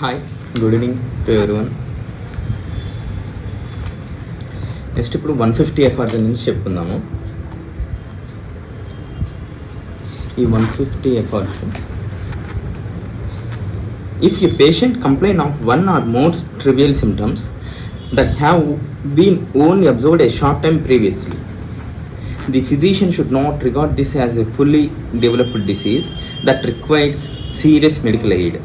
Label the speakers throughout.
Speaker 1: Hi, good evening to everyone. Next ఇప్పుడు 150 ఎఫ్ఆర్జన్ నుంచి చెప్పుకుందాము. ఈ 150 ఎఫ్ఆర్జన్, if a patient complain of one or more trivial symptoms that have been only observed a short time previously, the physician should not regard this as a fully developed disease that requires serious medical aid.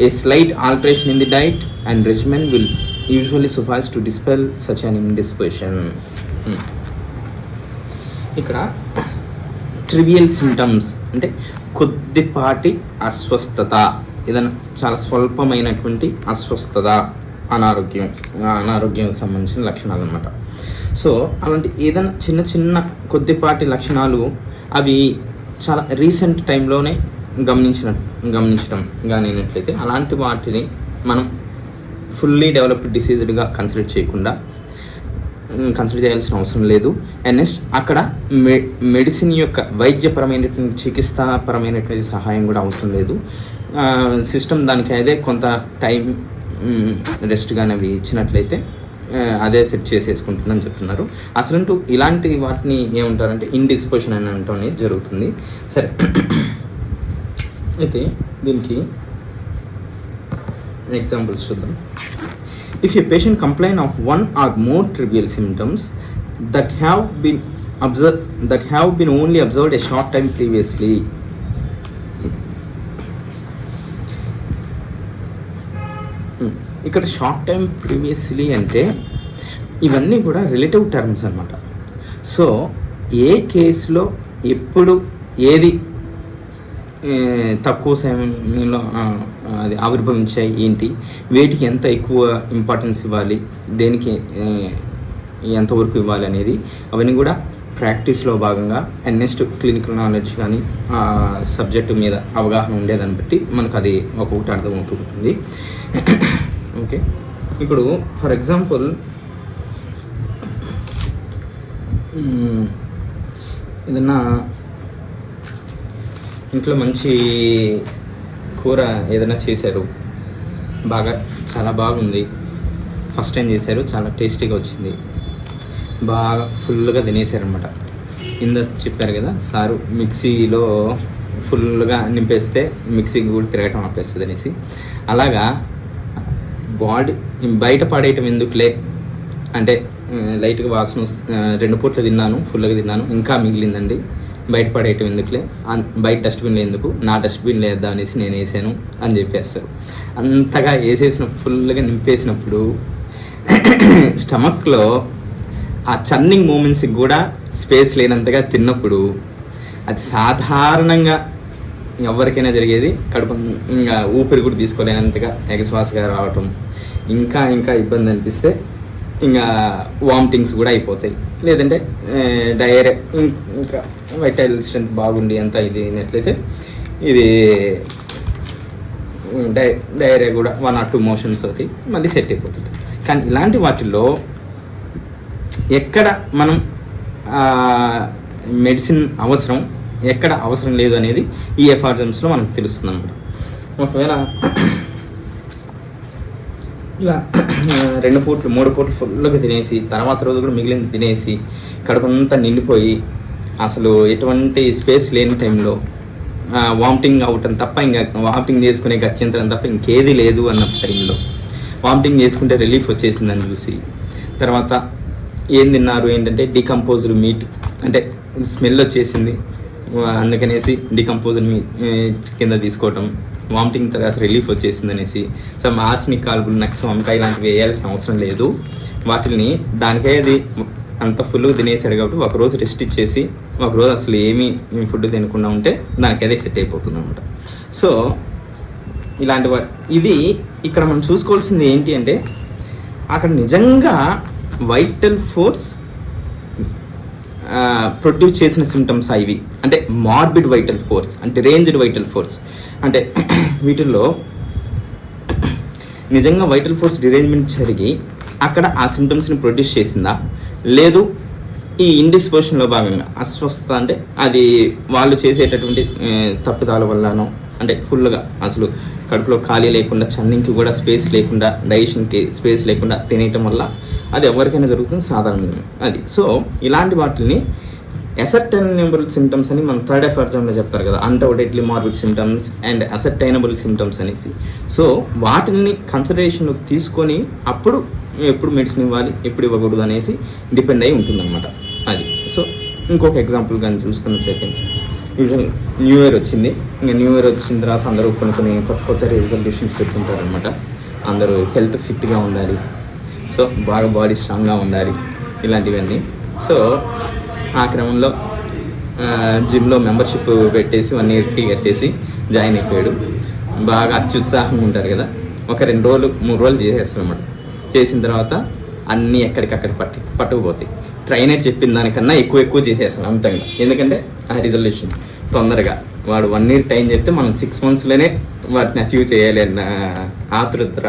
Speaker 1: A slight alteration in the diet and regimen will usually suffice to dispel such an indisposition. ఇక్కడ trivial symptoms అంటే కొద్దిపాటి అస్వస్థత, ఏదైనా చాలా స్వల్పమైనటువంటి అస్వస్థత, అనారోగ్యం సంబంధించిన లక్షణాలు అన్నమాట. So అలాంటి ఏదైనా చిన్న చిన్న కొద్దిపాటి లక్షణాలు అవి చాలా రీసెంట్ టైంలోనే గమనించడం కానినట్లయితే అలాంటి వాటిని మనం ఫుల్లీ డెవలప్డ్ డిసీజ్డ్గా కన్సిడర్ చేయాల్సిన అవసరం లేదు. అండ్ నెక్స్ట్ అక్కడ మెడిసిన్ యొక్క వైద్యపరమైనటువంటి చికిత్సాపరమైనటువంటి సహాయం కూడా అవసరం లేదు. సిస్టమ్ దానికి అదే కొంత టైం రెస్ట్ కానీ అవి ఇచ్చినట్లయితే అదే సెట్ చేసేసుకుంటుందని చెప్తున్నారు. అసలు ఇలాంటి వాటిని ఏమంటారంటే ఇండిస్పోజిషన్ అని అంటూ జరుగుతుంది. సరే, అయితే దీనికి ఎగ్జాంపుల్స్ చూద్దాం. If a patient complain of one or more trivial symptoms that have been only observed a short time previously, ఇక్కడ షార్ట్ టైం ప్రీవియస్లీ అంటే ఇవన్నీ కూడా రిలేటివ్ టర్మ్స్ అన్నమాట. సో ఏ కేసులో ఎప్పుడు ఏది తక్కువ సమయంలో అది ఆవిర్భవించాయి, ఏంటి, వేటికి ఎంత ఎక్కువ ఇంపార్టెన్స్ ఇవ్వాలి, దేనికి ఎంతవరకు ఇవ్వాలి అనేది అవన్నీ కూడా ప్రాక్టీస్లో భాగంగా అండ్ నెక్స్ట్ క్లినికల్ నాలెడ్జ్ కానీ సబ్జెక్టు మీద అవగాహన ఉండేదాన్ని బట్టి మనకు అది ఒక్కొక్కటి అర్థమవుతుంది. ఓకే, ఇప్పుడు ఫర్ ఎగ్జాంపుల్ ఏదన్నా ఇంట్లో మంచి కూర ఏదైనా చేశారు, చాలా బాగుంది, ఫస్ట్ టైం చేశారు, చాలా టేస్టీగా వచ్చింది, బాగా ఫుల్గా తినేసారనమాట. చెప్పారు కదా సారు, మిక్సీలో ఫుల్గా నింపేస్తే మిక్సీకి కూడా తిరగటం ఆపేస్తుంది అనేసి. అలాగా బాడీ బయట పడేయటం ఎందుకులే అంటే లైట్గా వాసన 2 పూట్లు తిన్నాను, ఫుల్గా తిన్నాను, ఇంకా మిగిలిందండి, బయట పడేయటం ఎందుకులే, బయట డస్ట్బిన్లో ఎందుకు, నా డస్ట్బిన్లో వేద్దాం అనేసి నేను వేసాను అని చెప్పేస్తారు. అంతగా వేసేసిన ఫుల్గా నింపేసినప్పుడు స్టమక్లో ఆ చర్నింగ్ మూమెంట్స్కి కూడా స్పేస్ లేనంతగా తిన్నప్పుడు అది సాధారణంగా ఎవరికైనా జరిగేది. కడుపు ఇంకా ఊపిరి కూడా తీసుకోలేనంతగా ఎగశ్వాసగా రావటం, ఇంకా ఇబ్బంది అనిపిస్తే ఇంకా వామిటింగ్స్ కూడా అయిపోతాయి. లేదంటే డయేరియా, ఇంకా వైటల్ స్ట్రెంత్ బాగుండి అంతా ఇది అయినట్లయితే ఇది డయేరియా కూడా 1 or 2 మోషన్స్ అవుతాయి, మళ్ళీ సెట్ అయిపోతుంది. కానీ ఇలాంటి వాటిల్లో ఎక్కడ మనం మెడిసిన్ అవసరం, ఎక్కడ అవసరం లేదు అనేది ఈ ఎఫ్ఆర్జన్స్లో మనకు తెలుస్తుంది అన్నమాట. ఒకవేళ ఇలా 2 పూట్లు 3 పూట్లు ఫుల్గా తినేసి తర్వాత రోజు కూడా మిగిలింది తినేసి కడుపంతా నిండిపోయి అసలు ఎటువంటి స్పేస్ లేని టైంలో వామిటింగ్ అవటం తప్ప, ఇంకా వామిటింగ్ చేసుకునే గత్యంతరం తప్ప ఇంకేది లేదు అన్న టైంలో వామిటింగ్ చేసుకుంటే రిలీఫ్ వచ్చేసిందని చూసి తర్వాత ఏం తిన్నారు ఏంటంటే డికంపోజ్డ్ మీట్, అంటే స్మెల్ వచ్చేసింది అందుకనేసి డికంపోజ్డ్ మీట్ కింద తీసుకోవటం, వామిటింగ్ తర్వాత రిలీఫ్ వచ్చేసింది అనేసి సమ్ ఆర్సనిక్ ఆల్బుల్, నక్స్ వంకాయ ఇలాంటివి వేయాల్సిన అవసరం లేదు. వాటిని దానికే అది అంత ఫుల్గా తినేసాడు కాబట్టి ఒకరోజు రెస్ట్ ఇచ్చేసి ఒకరోజు అసలు ఏమీ ఫుడ్ తినకుండా ఉంటే దానికి అదే సెట్ అయిపోతుంది అనమాట. సో ఇలాంటి ఇది ఇక్కడ మనం చూసుకోవాల్సింది ఏంటి అంటే అక్కడ నిజంగా వైటల్ ఫోర్స్ ప్రొడ్యూస్ చేసిన సిమ్టమ్స్ ఇవి, అంటే మార్బిడ్ వైటల్ ఫోర్స్ అంటే రేంజ్డ్ వైటల్ ఫోర్స్, అంటే వీటిల్లో నిజంగా వైటల్ ఫోర్స్ డిరేంజ్మెంట్ జరిగి అక్కడ ఆ సిమ్టమ్స్ని ప్రొడ్యూస్ చేసిందా, లేదు ఈ ఇండిస్పోజిషన్లో భాగంగా అస్వస్థత అంటే అది వాళ్ళు చేసేటటువంటి తప్పిదాల వల్లనో, అంటే ఫుల్గా అసలు కడుపులో ఖాళీ లేకుండా, చన్నింగ్కి కూడా స్పేస్ లేకుండా, డైజెషన్కి స్పేస్ లేకుండా తినేయటం వల్ల అది ఎవరికైనా జరుగుతుంది సాధారణంగా అది. సో ఇలాంటి వాటిని అసర్టైనబుల్ సిమ్టమ్స్ అని మన థర్డ్ ఎఫర్జంలో చెప్తారు కదా, undoubtedly morbid symptoms and ascertainable symptoms అనేసి. సో వాటిని కన్సిడరేషన్లోకి తీసుకొని అప్పుడు ఎప్పుడు మెడిసిన్ ఇవ్వాలి, ఎప్పుడు ఇవ్వకూడదు అనేసి డిపెండ్ అయి ఉంటుందన్నమాట అది. సో ఇంకొక ఎగ్జాంపుల్ కానీ చూసుకున్నట్లయితే, యూజువల్ న్యూ ఇయర్ వచ్చింది. ఇంకా న్యూ ఇయర్ వచ్చిన తర్వాత అందరూ కొన్ని కొత్త రిజల్యూషన్స్ పెట్టుకుంటారు అనమాట. అందరూ హెల్త్ ఫిట్గా ఉండాలి, సో బాగా బాడీ స్ట్రాంగ్గా ఉండాలి, ఇలాంటివన్నీ. సో ఆ క్రమంలో జిమ్లో మెంబర్షిప్ పెట్టేసి 1 ఇయర్కి కట్టేసి జాయిన్ అయిపోయాడు. బాగా అత్యుత్సాహంగా ఉంటారు కదా, ఒక 2 రోజులు 3 రోజులు చేసేస్తారు అన్నమాట. చేసిన తర్వాత అన్నీ ఎక్కడికక్కడ పట్టుకుపోతాయి. ట్రైనర్ చెప్పిన దానికన్నా ఎక్కువ చేసేస్తాను అంతంగా. ఎందుకంటే ఆ రిజల్యూషన్ తొందరగా వాడు 1 ఇయర్ టైం చెప్తే మనం 6 monthsలోనే వాటిని అచీవ్ చేయాలి అన్న ఆతృత.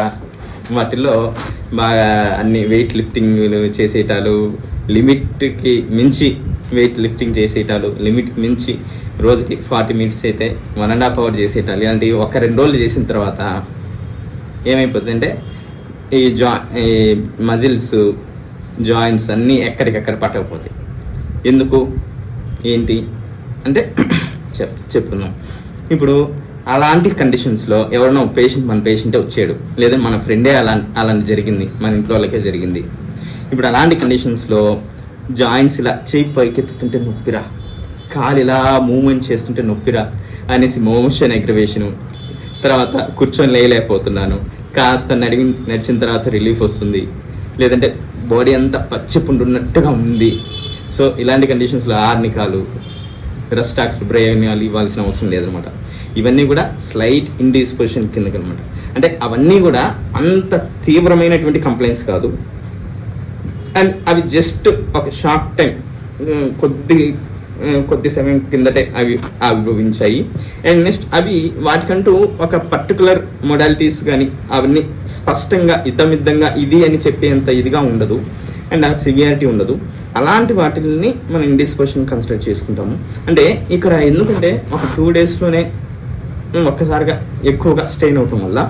Speaker 1: వాటిల్లో బాగా అన్ని వెయిట్ లిఫ్టింగ్లు చేసేటాలు, లిమిట్కి మించి వెయిట్ లిఫ్టింగ్ చేసేటాలు, లిమిట్కి మించి రోజుకి 40 minutes అయితే 1.5 hour చేసేటాలు, ఇలాంటివి 1-2 రోజులు చేసిన తర్వాత ఏమైపోతుందంటే ఈ మజిల్స్, జాయింట్స్ అన్నీ ఎక్కడికక్కడ పట్టకపోతాయి. ఎందుకు ఏంటి అంటే చెప్తున్నాం. ఇప్పుడు అలాంటి కండిషన్స్లో ఎవరైనా మన పేషెంటే వచ్చాడు, లేదా మన ఫ్రెండే అలాంటి జరిగింది, మన ఇంట్లో వాళ్ళకే జరిగింది. ఇప్పుడు అలాంటి కండిషన్స్లో జాయింట్స్ ఇలా చేయి పైకెత్తుతుంటే నొప్పిరా, కాలు ఇలా మూవ్మెంట్ చేస్తుంటే నొప్పిరా అనేసి మోషన్ అగ్రవేషను, తర్వాత కూర్చొని లేయలేకపోతున్నాను, కాస్త నడిచిన తర్వాత రిలీఫ్ వస్తుంది, లేదంటే బాడీ అంతా పచ్చిపుండున్నట్టుగా ఉంది. సో ఇలాంటి కండిషన్స్లో ఆర్నికాలు, రెస్టాక్స్ ప్రయోజనాలు ఇవ్వాల్సిన అవసరం లేదనమాట. ఇవన్నీ కూడా స్లైట్ ఇండిస్పోజిషన్ కిందకి అనమాట. అంటే అవన్నీ కూడా అంత తీవ్రమైనటువంటి కంప్లైంట్స్ కాదు, అండ్ అవి జస్ట్ ఒక షార్ట్ టైం కొద్ది సమయం కిందటే అవి ఆవిర్భవించాయి. అండ్ నెక్స్ట్ అవి వాటికంటూ ఒక పర్టికులర్ మొడాలిటీస్ కానీ అవన్నీ స్పష్టంగా ఇతమిద్దంగా ఇది అని చెప్పేంత ఇదిగా ఉండదు, అండ్ ఆ సివియారిటీ ఉండదు. అలాంటి వాటిని మనం ఇండిస్పోజిషన్ కన్సిడర్ చేసుకుంటాము. అంటే ఇక్కడ ఎందుకంటే ఒక 2 daysలోనే ఒక్కసారిగా ఎక్కువగా స్ట్రెయిన్ అవటం వల్ల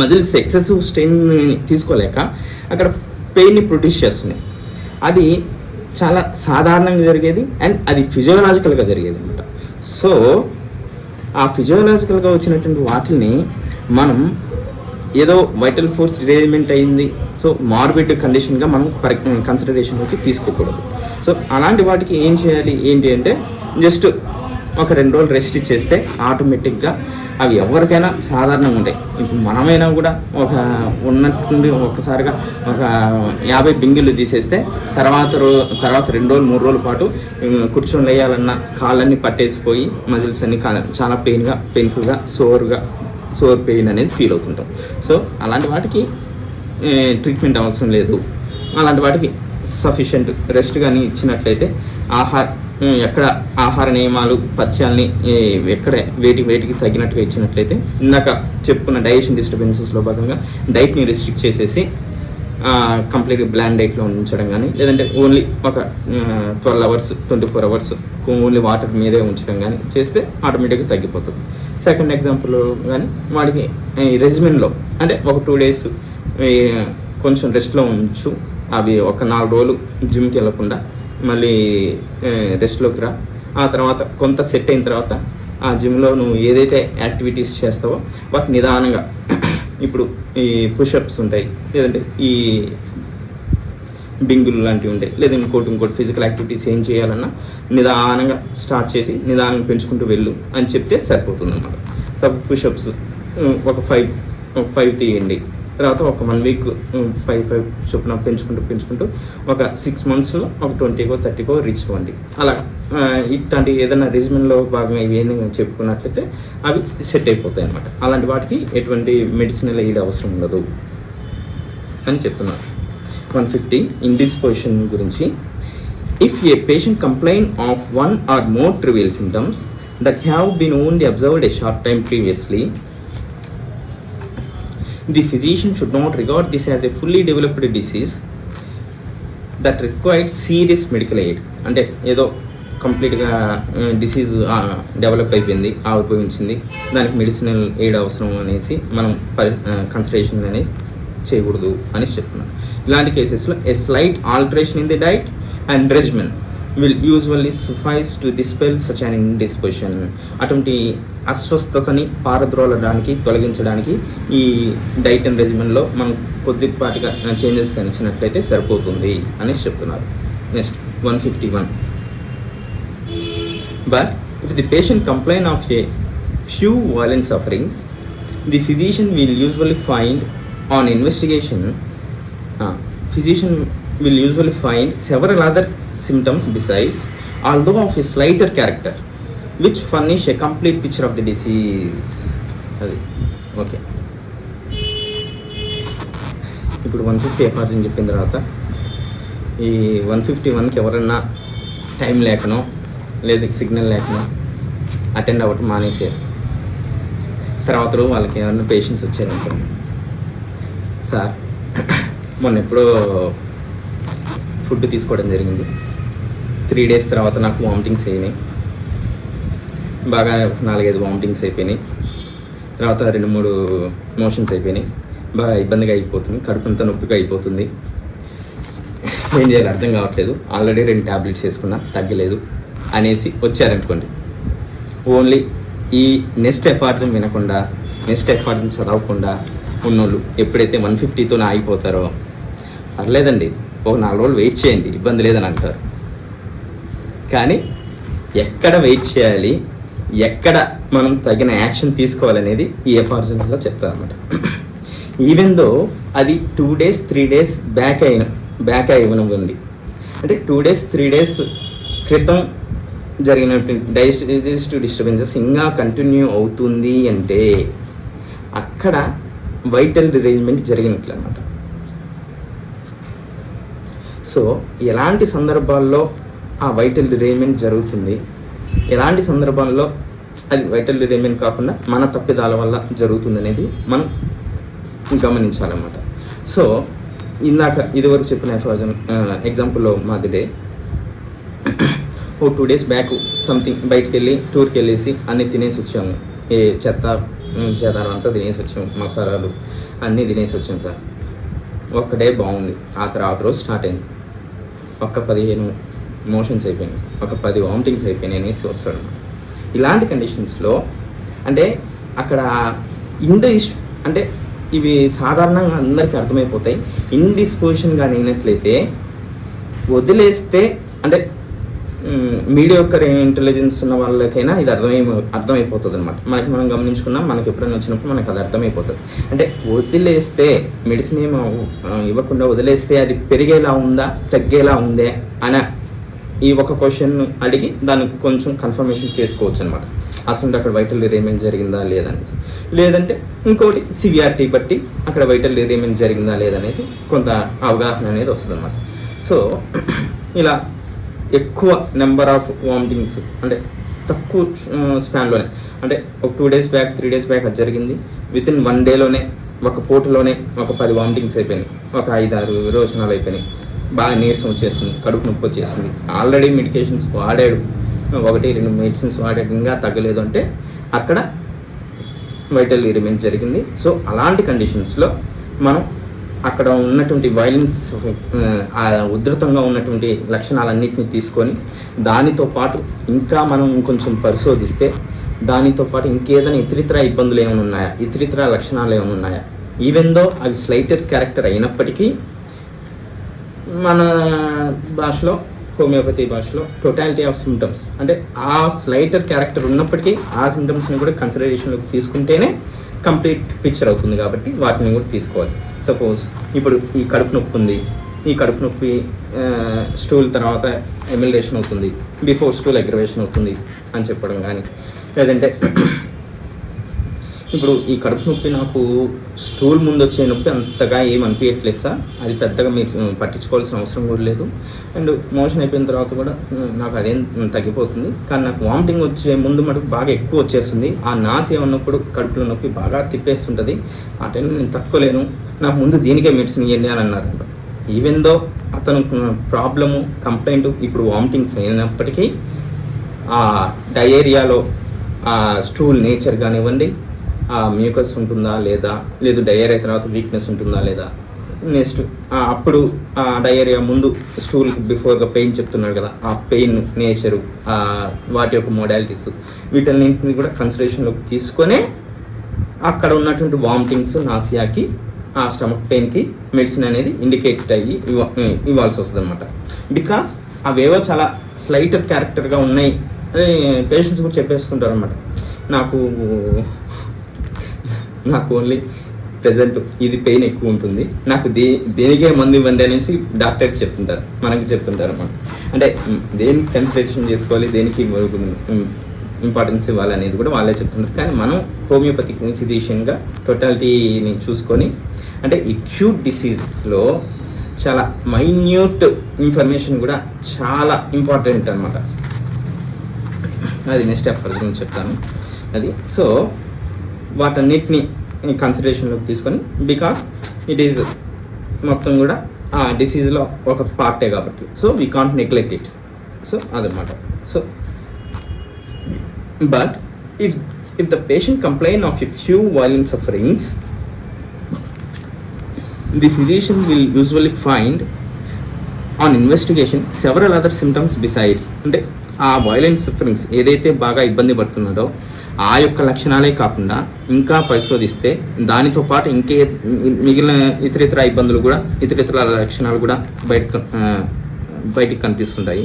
Speaker 1: మజిల్స్ ఎక్సెసివ్ స్ట్రెయిన్ తీసుకోలేక అక్కడ పెయిన్ని ప్రొడ్యూస్ చేస్తున్నాయి. అది చాలా సాధారణంగా జరిగేది, అండ్ అది ఫిజియోలాజికల్గా జరిగేది అనమాట. సో ఆ ఫిజియోలాజికల్గా వచ్చినటువంటి వాటిని మనం ఏదో వైటల్ ఫోర్స్ డిరేజ్మెంట్ అయింది, సో మార్బిడ్ కండిషన్గా మనం కన్సిడరేషన్లోకి తీసుకోకూడదు. సో అలాంటి వాటికి ఏం చేయాలి ఏంటి అంటే, జస్ట్ ఒక 2 రోజులు రెస్ట్ ఇచ్చేస్తే ఆటోమేటిక్గా అవి ఎవరికైనా సాధారణంగా ఉంటాయి. ఇప్పుడు మనమైనా కూడా ఉన్నట్టుండి ఒక్కసారిగా ఒక 50 బింగిళ్ళు తీసేస్తే తర్వాత 2 రోజులు 3 రోజుల పాటు కూర్చొని లేయాలన్నా కాళ్ళన్నీ పట్టేసిపోయి మజిల్స్ అన్ని చాలా పెయిన్ఫుల్గా సోర్ పెయిన్ అనేది ఫీల్ అవుతుంటాం. సో అలాంటి వాటికి ట్రీట్మెంట్ అవసరం లేదు. అలాంటి వాటికి సఫిషియెంట్ రెస్ట్ కానీ ఇచ్చినట్లయితే ఎక్కడ ఆహార నియమాలు పథ్యాలని ఎక్కడ వేటికి తగినట్టుగా ఇచ్చినట్లయితే, ఇందాక చెప్పుకున్న డైజెషన్ డిస్టర్బెన్సెస్లో భాగంగా డైట్ని రిస్ట్రిక్ట్ చేసేసి కంప్లీట్గా బ్లాండ్ డైట్లో ఉంచడం కానీ, లేదంటే ఓన్లీ ఒక 12 hours 24 hours ఓన్లీ వాటర్ మీదే ఉంచడం కానీ చేస్తే ఆటోమేటిక్గా తగ్గిపోతుంది. సెకండ్ ఎగ్జాంపుల్ కానీ వాడికి రెజిమెన్లో అంటే ఒక 2 days కొంచెం రెస్ట్లో ఉంచు, అవి ఒక 4 రోజులు జిమ్కి వెళ్ళకుండా మళ్ళీ రెస్ట్లోకి రా. ఆ తర్వాత కొంత సెట్ అయిన తర్వాత ఆ జిమ్లో నువ్వు ఏదైతే యాక్టివిటీస్ చేస్తావో వాటి నిదానంగా, ఇప్పుడు ఈ పుషప్స్ ఉంటాయి, లేదంటే ఈ బింగులు లాంటివి ఉంటాయి, లేదా ఇంకోటి ఫిజికల్ యాక్టివిటీస్ ఏం చేయాలన్నా నిదానంగా స్టార్ట్ చేసి నిదానంగా పెంచుకుంటూ వెళ్ళు అని చెప్తే సరిపోతుంది అన్నమాట. సో పుషప్స్ ఒక 5 తీయండి, తర్వాత ఒక 1 week 5 చొప్పున పెంచుకుంటూ ఒక 6 monthsలో ఒక 20కో 30కో రీచ్ అవ్వండి. అలా ఇట్లాంటి ఏదైనా రెజిమెన్లో భాగంగా ఇవి ఏదైనా చెప్పుకున్నట్లయితే అవి సెట్ అయిపోతాయి అన్నమాట. అలాంటి వాటికి ఎటువంటి మెడిసినల్ ఎయిడ్ అవసరం ఉండదు అని చెప్తున్నారు. 150 ఇండిస్పోజిషన్ గురించి. If a patient complain of 1 or more trivial symptoms that have been only observed a short time previously, the physician should not regard this as a fully developed disease that required serious medical aid. అంటే ఏదో కంప్లీట్గా disease develop అయిపోయింది, ఆవిర్భవించింది, దానికి medicinal aid అవసరం అనేసి మనం consideration అనేది చేయకూడదు అని చెప్తున్నాను. ఇలాంటి కేసెస్లో a slight alteration in the diet and regimen will usually suffice to dispel such an indisposition. అటువంటి అస్వస్థతని పారద్రోలడానికి, తొలగించడానికి ఈ డైట్ అండ్ రెజిమెన్లో మనం కొద్దిపాటిగా చేంజెస్ కనిచ్చినట్లయితే సరిపోతుంది అనేసి చెప్తున్నారు. Next 151. But if the patient complain of a few violent sufferings, the physician will usually find on investigation, several other symptoms besides, although of a slighter character, which furnish a complete picture of the disease. Okay. ఇప్పుడు 150 ఎఫ్ఆర్స్ అని చెప్పిన తర్వాత ఈ 151కి ఎవరన్నా time లేకనో లేదు signal లేకనో attend అవ్వటం మానేసారు. తర్వాత వాళ్ళకి ఏమన్నా పేషెంట్స్ వచ్చారనుకోండి, సార్ మొన్న ఎప్పుడో ఫుడ్ తీసుకోవడం జరిగింది, 3 days తర్వాత నాకు వామిటింగ్స్ అయినాయి, బాగా 4-5 వామిటింగ్స్ అయిపోయినాయి, తర్వాత 2-3 మోషన్స్ అయిపోయినాయి, బాగా ఇబ్బందిగా అయిపోతుంది, కడుపుంతా నొప్పిగా అయిపోతుంది, ఏం చేయాలి అర్థం కావట్లేదు, ఆల్రెడీ 2 ట్యాబ్లెట్స్ వేసుకున్నా తగ్గలేదు అనేసి వచ్చారనుకోండి. ఓన్లీ ఈ నెక్స్ట్ ఎఫార్జం వినకుండా, నెక్స్ట్ ఎఫార్జం చదవకుండా ఉన్నోళ్ళు ఎప్పుడైతే 150తో ఆగిపోతారో, పర్లేదండి ఒక 4 రోజులు వెయిట్ చేయండి ఇబ్బంది లేదని అంటారు. కానీ ఎక్కడ వెయిట్ చేయాలి, ఎక్కడ మనం తగిన యాక్షన్ తీసుకోవాలనేది ఈ ఎఫార్జంలో చెప్తారు అనమాట. ఈవెన్ దో అది 2 days 3 days బ్యాక్ అయినవ్వండి, అంటే 2 days 3 days క్రితం జరిగినటువంటి డైజెస్టివ్ డిస్టర్బెన్సెస్ ఇంకా కంటిన్యూ అవుతుంది అంటే అక్కడ వైటల్ డిరేంజ్మెంట్ జరిగినట్లు అనమాట. సో ఎలాంటి సందర్భాల్లో ఆ వైటల్ డిరేంజ్మెంట్ జరుగుతుంది, ఎలాంటి సందర్భాల్లో అది వైటల్ డిరేంజ్మెంట్ కాకుండా మన తప్పిదాల వల్ల జరుగుతుంది అనేది మనం గమనించాలన్నమాట. సో ఇందాక ఇదివరకు చెప్పిన ఎగ్జాంపుల్లో మాదిరే ఓ 2 days బ్యాక్ సంథింగ్ బయటకు వెళ్ళి టూర్కి వెళ్ళేసి అన్నీ తినేసి వచ్చాము, ఏ చెదారం అంతా తినేసి వచ్చాము, మసాలాలు అన్నీ తినేసి వచ్చాము సార్. ఒక్క డే బాగుంది, ఆ తర్వాత రోజు స్టార్ట్ అయింది, ఒక్క 15 మోషన్స్ అయిపోయినాయి, ఒక 10 వామిటింగ్స్ అయిపోయినాయి అనేసి వస్తాడు. ఇలాంటి కండిషన్స్లో అంటే అక్కడ అంటే ఇవి సాధారణంగా అందరికీ అర్థమైపోతాయి. ఇండిస్పోజిషన్గా అయినట్లయితే వదిలేస్తే, అంటే మీడియోకర్ ఇంటెలిజెన్స్ ఉన్న వాళ్ళకైనా ఇది అర్థమైపోతుంది అనమాట. మనం గమనించుకున్నాం, మనకి ఎప్పుడైనా వచ్చినప్పుడు మనకు అది అర్థమైపోతుంది. అంటే వదిలేస్తే, మెడిసిన్ ఏమో ఇవ్వకుండా వదిలేస్తే అది పెరిగేలా ఉందా తగ్గేలా ఉందే అని ఈ ఒక క్వశ్చన్ అడిగి దానికి కొంచెం కన్ఫర్మేషన్ చేసుకోవచ్చు అనమాట. అసలు అక్కడ వైటల్ డిరేంజ్మెంట్ జరిగిందా లేదనేసి, లేదంటే ఇంకోటి సివియారిటీ బట్టి అక్కడ వైటల్ డిరేంజ్మెంట్ జరిగిందా లేదనేసి కొంత అవగాహన అనేది వస్తుంది అనమాట. సో ఇలా ఎక్కువ నెంబర్ ఆఫ్ వామిటింగ్స్ అంటే తక్కువ స్పాన్లోనే, అంటే ఒక 2 days బ్యాక్ 3 days బ్యాక్ అది జరిగింది, వితిన్ 1 dayలోనే ఒక పూటలోనే ఒక 10 వామిటింగ్స్ అయిపోయినాయి, ఒక 5-6 విరోచనాలు అయిపోయినాయి, బాగా నీరసం వచ్చేస్తుంది, కడుపు నొప్పి వచ్చేస్తుంది, ఆల్రెడీ మెడికేషన్స్ వాడాడు, 1-2 మెడిసిన్స్ వాడాడు, ఇంకా తగ్గలేదు అంటే అక్కడ వైటల్ డిరేంజ్మెంట్ జరిగింది. సో అలాంటి కండిషన్స్లో మనం అక్కడ ఉన్నటువంటి వైలెన్స్, ఉధృతంగా ఉన్నటువంటి లక్షణాలన్నింటినీ తీసుకొని దానితో పాటు ఇంకా మనం కొంచెం పరిశోధిస్తే దానితో పాటు ఇంకేదైనా ఇతరితర ఇబ్బందులు ఏమైనా ఉన్నాయా, ఇతరితర లక్షణాలు ఏమైనా ఉన్నాయా, ఈవెన్ దో అవి స్లైటర్ క్యారెక్టర్ అయినప్పటికీ మన భాషలో, హోమియోపతి భాషలో టోటాలిటీ ఆఫ్ సిమ్టమ్స్, అంటే ఆ స్లైటర్ క్యారెక్టర్ ఉన్నప్పటికీ ఆ సిమ్టమ్స్ని కూడా కన్సిడరేషన్లోకి తీసుకుంటేనే కంప్లీట్ పిక్చర్ అవుతుంది. కాబట్టి వాటిని కూడా తీసుకోవాలి. సపోజ్ ఇప్పుడు ఈ కడుపు నొప్పి ఉంది, ఈ కడుపు నొప్పి స్టూల్ తర్వాత ఎమిలేషన్ అవుతుంది, బిఫోర్ స్టూల్ అగ్రవేషన్ అవుతుంది అని చెప్పడం కానీ, లేదంటే ఇప్పుడు ఈ కడుపు నొప్పి నాకు స్టూల్ ముందు వచ్చే నొప్పి అంతగా ఏం అనిపించట్లేదు సార్, అది పెద్దగా మీరు పట్టించుకోవాల్సిన అవసరం కూడా లేదు, అండ్ మోషన్ అయిపోయిన తర్వాత కూడా నాకు అదేం తగ్గిపోతుంది, కానీ నాకు వామిటింగ్ వచ్చే ముందు మటుకు బాగా ఎక్కువ వచ్చేస్తుంది, ఆ నాసియా ఉన్నప్పుడు కడుపులో నొప్పి బాగా తిప్పేస్తుంటుంది, ఆ టైంలో నేను తట్టుకోలేను, నాకు ముందు దీనికే మెడిసిన్ ఇవ్వండి అని అన్నారు. ఈవెన్ దో అతను ప్రాబ్లము కంప్లైంట్ ఇప్పుడు వామిటింగ్స్ అయినప్పటికీ ఆ డయేరియాలో ఆ స్టూల్ నేచర్ కానివ్వండి, ఆ మ్యూకస్ ఉంటుందా లేదా, లేదు డయేరియా తర్వాత వీక్నెస్ ఉంటుందా లేదా, నెక్స్ట్ అప్పుడు ఆ డయేరియా ముందు స్టూల్కి బిఫోర్గా పెయిన్ చెప్తున్నారు కదా, ఆ పెయిన్ నేచరు, వాటి యొక్క మోడాలిటీస్, వీటన్నింటిని కూడా కన్సిడరేషన్లోకి తీసుకొనే అక్కడ ఉన్నటువంటి వామిటింగ్స్, నాసియాకి, ఆ స్టమక్ పెయిన్కి మెడిసిన్ అనేది ఇండికేట్ అయ్యి ఇవ్వాల్సి వస్తుంది అనమాట. బికాస్ అవేవో చాలా స్లైటర్ క్యారెక్టర్గా ఉన్నాయి పేషెంట్స్ కూడా చెప్పేస్తుంటారు అనమాట. నాకు ఓన్లీ ప్రజెంట్ ఇది పెయిన్ ఎక్కువ ఉంటుంది, నాకు దేనికే మందు ఇవ్వండి అనేసి డాక్టర్కి చెప్తుంటారు, మనకి చెప్తుంటారు అన్నమాట. అంటే దేనికి కన్సిడరేషన్ చేసుకోవాలి, దేనికి ఇంపార్టెన్స్ ఇవ్వాలి అనేది కూడా వాళ్ళే చెప్తున్నారు. కానీ మనం హోమియోపతిక్ ఫిజిషియన్గా టోటాలిటీని చూసుకొని, అంటే అక్యూట్ డిసీజెస్లో చాలా మైన్యూట్ ఇన్ఫర్మేషన్ కూడా చాలా ఇంపార్టెంట్ అనమాట. అది నెక్స్ట్ ఎఫర్ గురించి చెప్తాను. అది సో వాటన్నిటిని కన్సిడరేషన్లోకి తీసుకొని, బికాస్ ఇట్ ఈజ్ మొత్తం కూడా ఆ డిసీజ్లో ఒక పార్టే కాబట్టి, so we can't neglect it. So అదనమాట. So but if the patient complain of a few violent sufferings, the physician will usually find on investigation several other symptoms besides. అంటే ఆ violent sufferings ఏదైతే బాగా ఇబ్బంది పడుతున్నాడో ఆ యొక్క లక్షణాలే కాకుండా ఇంకా పరిశోధిస్తే దానితో పాటు ఇంకే మిగిలిన ఇతర ఇబ్బందులు కూడా, ఇతర లక్షణాలు కూడా బయటికి కనిపిస్తుంటాయి.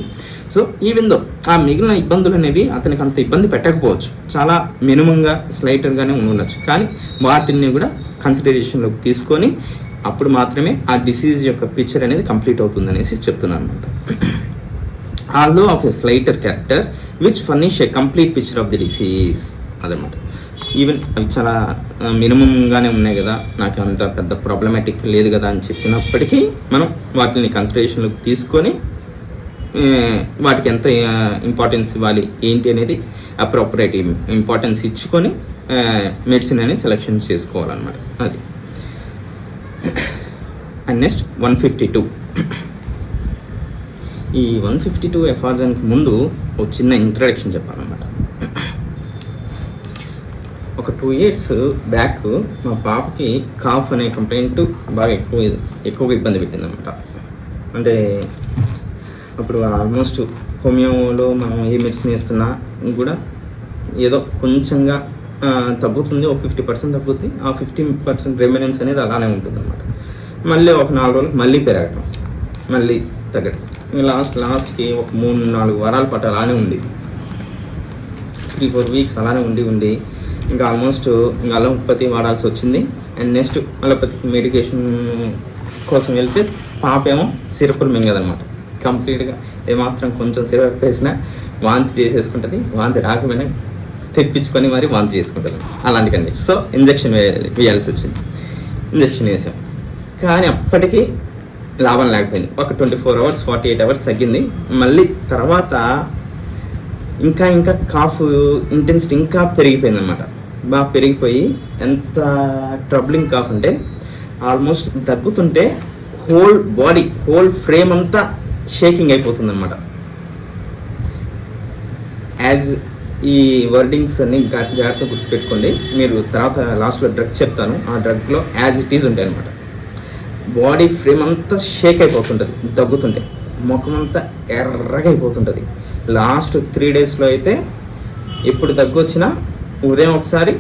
Speaker 1: సో ఈవెన్ దో ఆ మిగిలిన ఇబ్బందులు అనేవి అతనికి అంత ఇబ్బంది పెట్టకపోవచ్చు, చాలా మినిమంగా స్లైటర్గానే ఉండొచ్చు, కానీ వాటిని కూడా కన్సిడరేషన్లోకి తీసుకొని అప్పుడు మాత్రమే ఆ డిసీజ్ యొక్క పిక్చర్ అనేది కంప్లీట్ అవుతుంది అనేసి చెప్తున్నాను అనమాట. Although of a slighter character which furnish a complete picture of the disease. అదనమాట. ఈవెన్ అవి చాలా మినిమంగానే ఉన్నాయి కదా, నాకు అంత పెద్ద ప్రాబ్లమాటిక్ లేదు కదా అని చెప్పినప్పటికీ మనం వాటిని కన్సిడరేషన్లోకి తీసుకొని వాటికి ఎంత ఇంపార్టెన్స్ ఇవ్వాలి ఏంటి అనేది అప్రోప్రియేట్ ఇంపార్టెన్స్ ఇచ్చుకొని మెడిసిన్ అనేది సెలెక్షన్ చేసుకోవాలన్నమాట. అది. And next 152. ఈ 152 ఎఫార్జన్కి ముందు ఒక చిన్న ఇంట్రడక్షన్ చెప్పాలన్నమాట. ఒక 2 years బ్యాక్ మా పాపకి కాఫ్ అనే కంప్లైంట్ బాగా ఎక్కువగా ఇబ్బంది పెట్టిందన్నమాట. అంటే అప్పుడు ఆల్మోస్ట్ హోమియోలో మనం ఏ మెడిసిన్ వేస్తున్నా కూడా ఏదో కొంచెంగా తగ్గుతుంది, ఒక 50% తగ్గుతుంది, ఆ 50% రెమినెన్స్ అనేది అలానే ఉంటుంది అనమాట. మళ్ళీ ఒక 4 రోజులకు మళ్ళీ పెరగటం, మళ్ళీ తగ్గటం, లాస్ట్కి ఒక 3-4 వారాల పాటు అలానే ఉంది, 3-4 weeks అలానే ఉండి ఇంకా ఆల్మోస్ట్ ఇంకా అలోపతి వాడాల్సి వచ్చింది. అండ్ నెక్స్ట్ అలోపతి మెడికేషన్ కోసం వెళ్తే పాప ఏమో సిరపులు మింగదనమాట. కంప్లీట్గా ఏమాత్రం కొంచెం సిరప్ వేసినా వాంతి చేసేసుకుంటుంది, వాంతి రాకపోయినా తెప్పించుకొని మరి వాంతి చేసుకుంటుంది, అలాంటి కండిషన్. సో ఇంజక్షన్ వేయాల్సి వచ్చింది, ఇంజక్షన్ వేసాం. కానీ అప్పటికీ లాభం లేకపోయింది. ఒక 24 hours 48 hours తగ్గింది. మళ్ళీ తర్వాత ఇంకా కాఫ్ ఇంటెన్సిటీ ఇంకా పెరిగిపోయింది అనమాట. బాగా పెరిగిపోయి ఎంత ట్రబ్లింగ్ కాఫ్ అంటే ఆల్మోస్ట్ దగ్గుతుంటే హోల్ బాడీ, హోల్ ఫ్రేమ్ అంతా షేకింగ్ అయిపోతుంది అనమాట. యాజ్ ఈ వర్డింగ్స్ అన్ని జాగ్రత్తగా గుర్తుపెట్టుకోండి. మీరు తర్వాత లాస్ట్లో డ్రగ్ చెప్తాను, ఆ డ్రగ్లో యాజ్ ఇట్ ఈజ్ ఉంటాయి అనమాట. బాడీ ఫ్రేమ్ అంతా షేక్ అయిపోతుంటుంది దగ్గుతుంటే, ముఖం అంతా ఎర్రగా అయిపోతుంటుంది. లాస్ట్ 3 daysలో అయితే ఎప్పుడు దగ్గు వచ్చినా ఉదయం ఒకసారి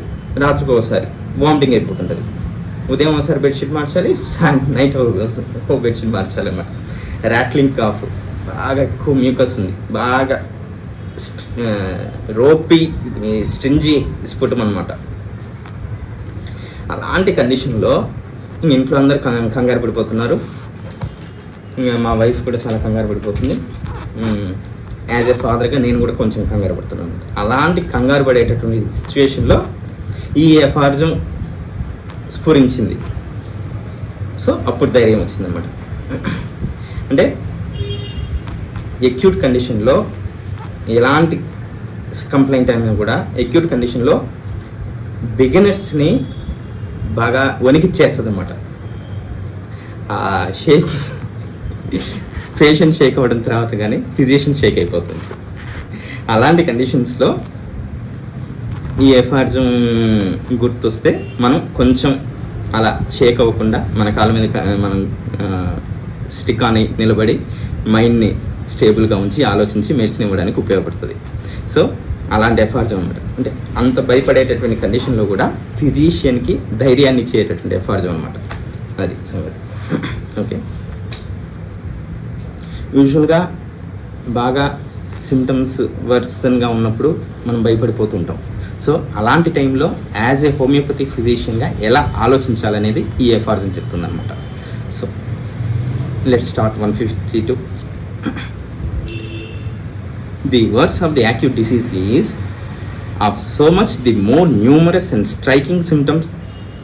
Speaker 1: రాత్రికి ఒకసారి వామిటింగ్ అయిపోతుంటుంది. ఉదయం ఒకసారి బెడ్షీట్ మార్చాలి, నైట్ ఒక బెడ్షీట్ మార్చాలి అన్నమాట. ర్యాట్లింగ్ కాఫ్, బాగా ఎక్కువ మ్యూకస్ ఉంది, బాగా రోపీ స్ట్రింజీ స్ఫుటం అనమాట. అలాంటి కండిషన్లో ఇంట్లో అందరు కంగారు పడిపోతున్నారు. మా వైఫ్ కూడా చాలా కంగారు పడిపోతుంది. యాజ్ ఎ ఫాదర్గా నేను కూడా కొంచెం కంగారు పడుతున్నాను. అలాంటి కంగారు పడేటటువంటి సిచ్యువేషన్లో ఈ ఎఫార్జం స్ఫురించింది. సో అప్పుడు ధైర్యం వచ్చిందనమాట. అంటే ఎక్యూట్ కండిషన్లో ఎలాంటి కంప్లైంట్ అయినా కూడా ఎక్యూట్ కండిషన్లో బిగినర్స్ని బాగా వణికిచ్చేస్తుంది అనమాట. పేషెంట్ షేక్ అవ్వడం తర్వాత కానీ ఫిజిషియన్ షేక్ అయిపోతుంది. అలాంటి కండిషన్స్లో ఈ ఎఫార్జం గుర్తొస్తే మనం కొంచెం అలా షేక్ అవ్వకుండా మన కాళ్ళ మీద మనం స్టిక్ అని నిలబడి మైండ్ని స్టేబుల్గా ఉంచి ఆలోచించి మెడిసిన్ ఇవ్వడానికి ఉపయోగపడుతుంది. సో అలాంటి ఎఫార్జం అనమాట. అంటే అంత భయపడేటటువంటి కండిషన్లో కూడా ఫిజిషియన్కి ధైర్యాన్ని ఇచ్చేటటువంటి ఎఫార్జం అనమాట. అది సంగతి. ఓకే, యూజువల్గా బాగా సిమ్టమ్స్ వర్సన్గా ఉన్నప్పుడు మనం భయపడిపోతుంటాం. సో అలాంటి టైంలో యాజ్ ఏ హోమియోపతి ఫిజిషియన్గా ఎలా ఆలోచించాలనేది ఈ ఎఫార్జం చెప్తుంది అనమాట. So let's start 152. The worst of the acute disease is of so much the more numerous and striking symptoms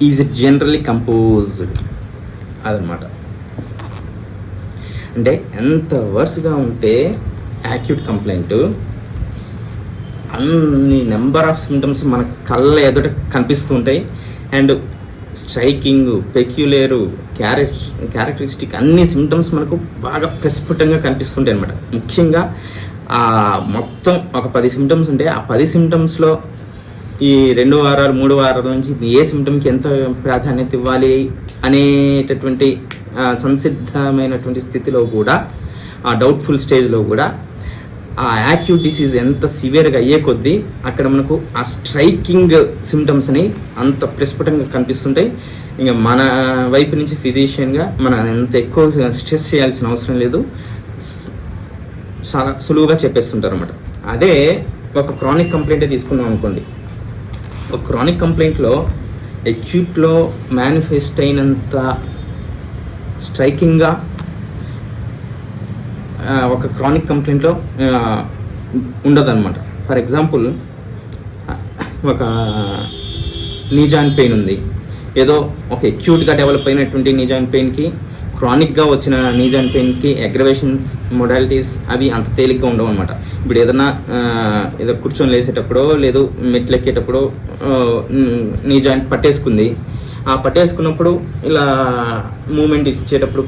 Speaker 1: is it generally composed. అదనమాట. అంటే ఎంత వర్స్గా ఉంటే యాక్యూట్ కంప్లైంట్ అన్ని నెంబర్ ఆఫ్ సిమ్టమ్స్ మన కళ్ళ ఎదుట కనిపిస్తూ ఉంటాయి. అండ్ స్ట్రైకింగ్, పెక్యులేరు, క్యారెక్టరిస్టిక్ అన్ని సిమ్టమ్స్ మనకు బాగా ప్రస్ఫుటంగా కనిపిస్తుంటాయి అనమాట. ముఖ్యంగా మొత్తం ఒక 10 సిమ్టమ్స్ ఉంటే ఆ 10 సిమ్టమ్స్లో ఈ 2 వారాలు 3 వారాల నుంచి ఏ సిమ్టమ్కి ఎంత ప్రాధాన్యత ఇవ్వాలి అనేటటువంటి సంసిద్ధమైనటువంటి స్థితిలో కూడా, ఆ డౌట్ఫుల్ స్టేజ్లో కూడా ఆ యాక్యూట్ డిసీజ్ ఎంత సివియర్గా అయ్యే కొద్దీ అక్కడ మనకు ఆ స్ట్రైకింగ్ సిమ్టమ్స్ అని అంత ప్రస్ఫుటంగా కనిపిస్తుంటాయి. ఇంకా మన వైపు నుంచి ఫిజిషియన్గా మనం ఎంత ఎక్కువ స్ట్రెస్ చేయాల్సిన అవసరం లేదు, చాలా సులువుగా చెప్పేస్తుంటారు అనమాట. అదే ఒక క్రానిక్ కంప్లైంటే తీసుకుందాం అనుకోండి. ఒక క్రానిక్ కంప్లైంట్లో అక్యూట్లో మేనిఫెస్ట్ అయినంత స్ట్రైకింగ్గా ఒక క్రానిక్ కంప్లైంట్లో ఉండదన్నమాట. ఫర్ ఎగ్జాంపుల్, ఒక నీ జాయింట్ పెయిన్ ఉంది, ఏదో ఒక అక్యూట్గా డెవలప్ అయినటువంటి నీ జాయింట్ పెయిన్కి క్రానిక్గా వచ్చిన నీ జాయింట్ పెయిన్కి అగ్రవేషన్స్ మొడాలిటీస్ అవి అంత తేలిగ్గా ఉండవు అనమాట. ఇప్పుడు ఏదో కూర్చొని లేసేటప్పుడో లేదు మెట్లు ఎక్కేటప్పుడో నీ జాయింట్ పట్టేసుకుంది, ఆ పట్టేసుకున్నప్పుడు ఇలా మూమెంట్ ఇచ్చేటప్పుడు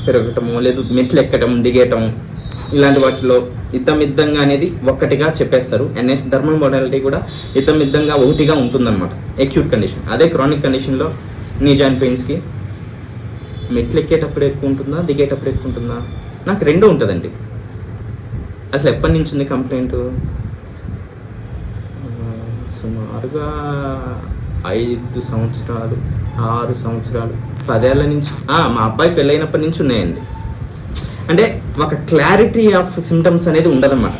Speaker 1: పెరగటము, లేదు మెట్లు ఎక్కటం దిగేయటం, ఇలాంటి వాటిలో ఇద్దమిద్దంగా అనేది ఒక్కటిగా చెప్పేస్తారు. ఎన్ఎస్ థర్మల్ మొడాలిటీ కూడా ఇద్దమిద్దంగా ఒకటిగా ఉంటుందన్నమాట అక్యూట్ కండిషన్. అదే క్రానిక్ కండిషన్లో నీ జాయింట్ పెయిన్స్కి మెట్లు ఎక్కేటప్పుడు ఎక్కువ ఉంటుందా, దిగేటప్పుడు ఎక్కువ ఉంటుందా? నాకు రెండూ ఉంటుందండి. అసలు ఎప్పటి నుంచి ఉంది కంప్లైంట్? సుమారుగా 5 సంవత్సరాలు, 6 సంవత్సరాలు, 10 ఏళ్ళ నుంచి, మా అబ్బాయి పెళ్ళైనప్పటి నుంచి ఉన్నాయండి. అంటే ఒక క్లారిటీ ఆఫ్ సిమ్టమ్స్ అనేది ఉండదన్నమాట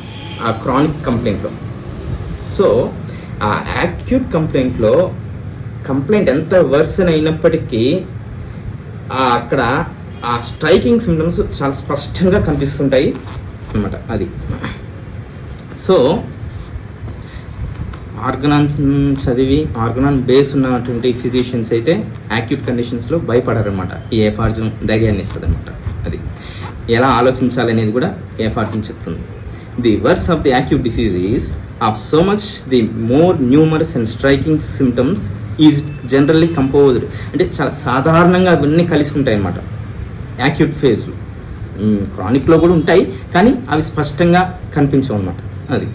Speaker 1: ఆ క్రానిక్ కంప్లైంట్లో. సో ఆ యాక్యూట్ కంప్లైంట్లో కంప్లైంట్ ఎంత వర్సన్ అయినప్పటికీ అక్కడ ఆ స్ట్రైకింగ్ సిమ్టమ్స్ చాలా స్పష్టంగా కనిపిస్తుంటాయి అన్నమాట. అది సో ఆర్గనాన్ చదివి ఆర్గనాన్ బేస్ ఉన్నటువంటి ఫిజిషియన్స్ అయితే యాక్యూట్ కండిషన్స్లో భయపడారనమాట. ఈ ఎఫార్జం ధైర్యాన్ని ఇస్తుంది అనమాట. అది ఎలా ఆలోచించాలనేది కూడా ఎఫార్జం చెప్తుంది. The words of the acute disease is of so much the more numerous and striking symptoms is generally composed. అంటే చాలా సాధారణంగా అవన్నీ కలిసి ఉంటాయి అన్నమాట యాక్యూట్ ఫేజ్లో. క్రానిక్లో కూడా ఉంటాయి కానీ అవి స్పష్టంగా కనిపించవు అన్నమాట. అది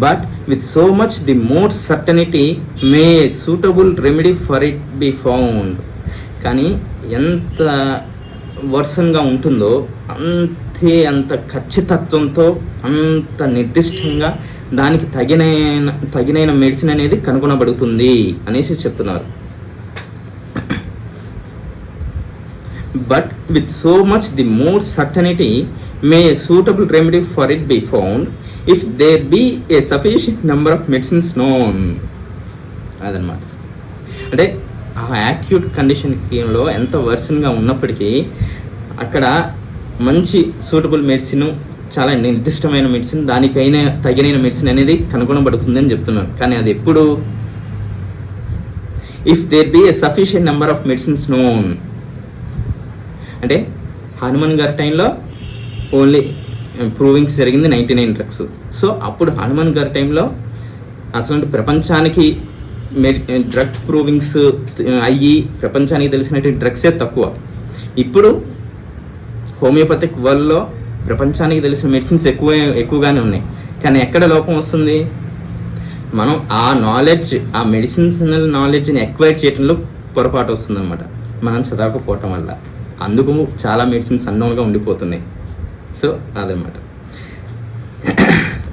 Speaker 1: but with so much the more certainty may suitable remedy for it be found. కానీ ఎంత వర్సన్గా ఉంటుందో అంత ఖచ్చితత్వంతో, అంత నిర్దిష్టంగా దానికి తగినైన మెడిసిన్ అనేది కనుగొనబడుతుంది అనేసి చెప్తున్నారు. But with so much the more certainty may suitable remedy for it be found if there be a sufficient number of medicines known. అదనమాట. అంటే ఆ యాక్యూట్ కండిషన్లో ఎంత వర్సన్గా ఉన్నప్పటికీ అక్కడ మంచి సూటబుల్ మెడిసిన్, చాలా నిర్దిష్టమైన మెడిసిన్, దానికైనా తగిన మెడిసిన్ అనేది కనుగొనబడుతుంది అని చెప్తున్నారు. కానీ అది ఎప్పుడు? If there be a sufficient number of medicines known. అంటే హనుమాన్ గారి టైంలో ఓన్లీ ప్రూవింగ్స్ జరిగింది 99 డ్రగ్స్. సో అప్పుడు హనుమాన్ గారి టైంలో అసలు ప్రపంచానికి డ్రగ్ ప్రూవింగ్స్ అయ్యి ప్రపంచానికి తెలిసినటువంటి డ్రగ్సే తక్కువ. ఇప్పుడు హోమియోపతిక్ వరల్డ్లో ప్రపంచానికి తెలిసిన మెడిసిన్స్ ఎక్కువగానే ఉన్నాయి. కానీ ఎక్కడ లోపం వస్తుంది? మనం ఆ నాలెడ్జ్, ఆ మెడిసిన్షనల్ నాలెడ్జ్ని ఎక్వైర్ చేయడంలో పొరపాటు వస్తుందన్నమాట, మనం చదవకపోవటం వల్ల. అందుకు చాలా మెడిసిన్స్ అన్నోన్గా ఉండిపోతున్నాయి. సో అదన్నమాట.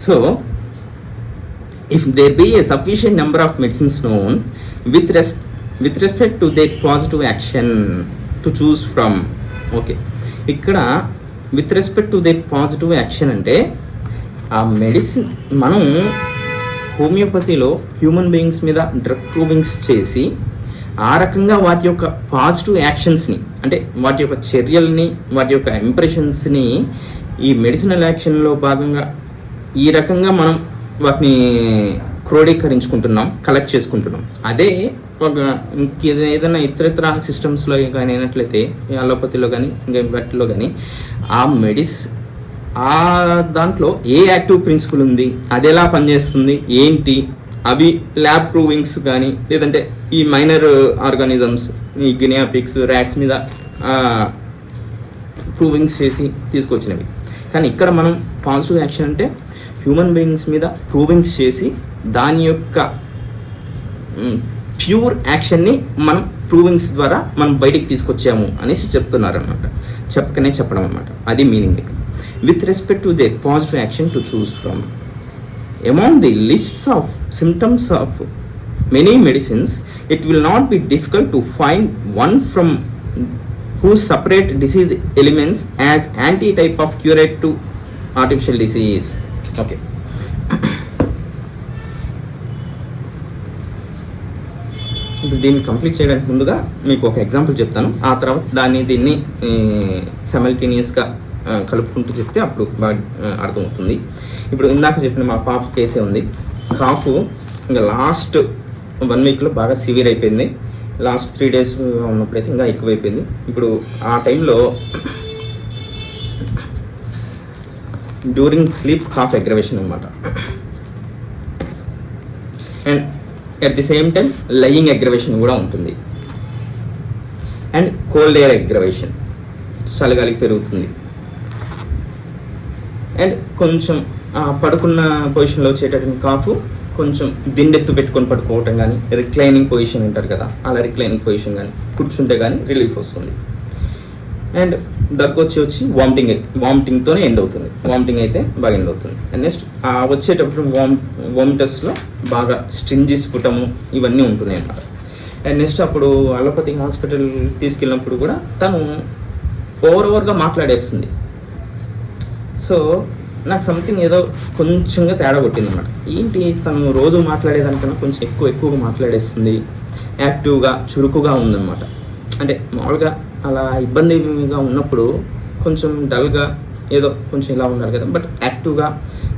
Speaker 1: So if there be a sufficient number of medicines known with respect to their positive action to choose from. Okay, ఇక్కడ with respect to their positive action అంటే ఆ మెడిసిన్ మనం హోమియోపతిలో హ్యూమన్ బీయింగ్స్ మీద drug provings చేసి ఆ రకంగా వాటి యొక్క పాజిటివ్ యాక్షన్స్ని, అంటే వాటి యొక్క చర్యల్ని, వాటి యొక్క ఇంప్రెషన్స్ని ఈ మెడిసినల్ యాక్షన్లో భాగంగా ఈ రకంగా మనం వాటిని క్రోడీకరించుకుంటున్నాం, కలెక్ట్ చేసుకుంటున్నాం. అదే ఒక ఏదైనా ఇతర సిస్టమ్స్లో కానీ అయినట్లయితే, అలోపతిలో కానీ ఇంకా వాటిలో కానీ ఆ దాంట్లో ఏ యాక్టివ్ ప్రిన్సిపల్ ఉంది, అది ఎలా పనిచేస్తుంది, ఏంటి, అవి ల్యాబ్ ప్రూవింగ్స్ కానీ లేదంటే ఈ మైనర్ ఆర్గానిజమ్స్, ఈ గినియా పిగ్స్, ర్యాట్స్ మీద ప్రూవింగ్స్ చేసి తీసుకొచ్చినవి. కానీ ఇక్కడ మనం పాజిటివ్ యాక్షన్ అంటే హ్యూమన్ బీయింగ్స్ మీద ప్రూవింగ్స్ చేసి దాని యొక్క ప్యూర్ యాక్షన్ని మనం ప్రూవింగ్స్ ద్వారా మనం బయటికి తీసుకొచ్చాము అనేసి చెప్తున్నారనమాట. చెప్పడం అనమాట, అది meaning. With respect to their positive action to choose from among the lists of symptoms of many medicines, it will not be difficult to find one from whose separate disease elements as anti-type of curate to artificial disease. Okay. దీన్ని complete చేయడానికి ముందుగా మీకు ఒక example చెప్తాను, ఆ తర్వాత దీన్ని సైమల్టేనియస్గా కలుపుకుంటూ చెప్తే అప్పుడు బాగా అర్థమవుతుంది. ఇప్పుడు ఇందాక చెప్పిన మా పాప కేసే ఉంది. కాఫ్ ఇంకా లాస్ట్ 1 వీక్లో బాగా సివియర్ అయిపోయింది. లాస్ట్ 3 డేస్ ఉన్నప్పుడైతే ఇంకా ఎక్కువైపోయింది. ఇప్పుడు ఆ టైంలో డ్యూరింగ్ స్లీప్ కాఫ్ అగ్రవేషన్ అనమాట, and at the same time lying aggravation కూడా ఉంటుంది, అండ్ కోల్డ్ ఎయిర్ అగ్రవేషన్, చలిగాలికి పెరుగుతుంది, అండ్ కొంచెం పడుకున్న పొజిషన్లో వచ్చేటటువంటి కాఫ్ కొంచెం దిండెత్తు పెట్టుకొని పడుకోవటం కానీ, రిక్లైనింగ్ పొజిషన్ అంటారు కదా, అలా రిక్లైనింగ్ పొజిషన్ కానీ కూర్చుంటే కానీ రిలీఫ్ వస్తుంది. అండ్ దగ్గు వచ్చి వామిటింగ్తోనే ఎండ్ అవుతుంది. వామిటింగ్ అయితే బాగా ఎండ్ అవుతుంది. అండ్ నెక్స్ట్ వచ్చేటప్పుడు వామిటర్స్లో బాగా స్ట్రింజీ స్ఫుటము ఇవన్నీ ఉంటున్నాయి అన్నమాట. అండ్ నెక్స్ట్ అప్పుడు అలోపతి హాస్పిటల్ తీసుకెళ్ళినప్పుడు కూడా తను ఓవర్గా మాట్లాడేస్తుంది. సో నాకు సంథింగ్ ఏదో కొంచెంగా తేడా కొట్టింది అనమాట. ఏంటి తను రోజు మాట్లాడేదానికన్నా కొంచెం ఎక్కువగా మాట్లాడేస్తుంది, యాక్టివ్గా చురుకుగా ఉందన్నమాట. అంటే మామూలుగా అలా ఇబ్బందిగా ఉన్నప్పుడు కొంచెం డల్గా ఏదో కొంచెం ఇలా ఉన్నారు కదా, బట్ యాక్టివ్గా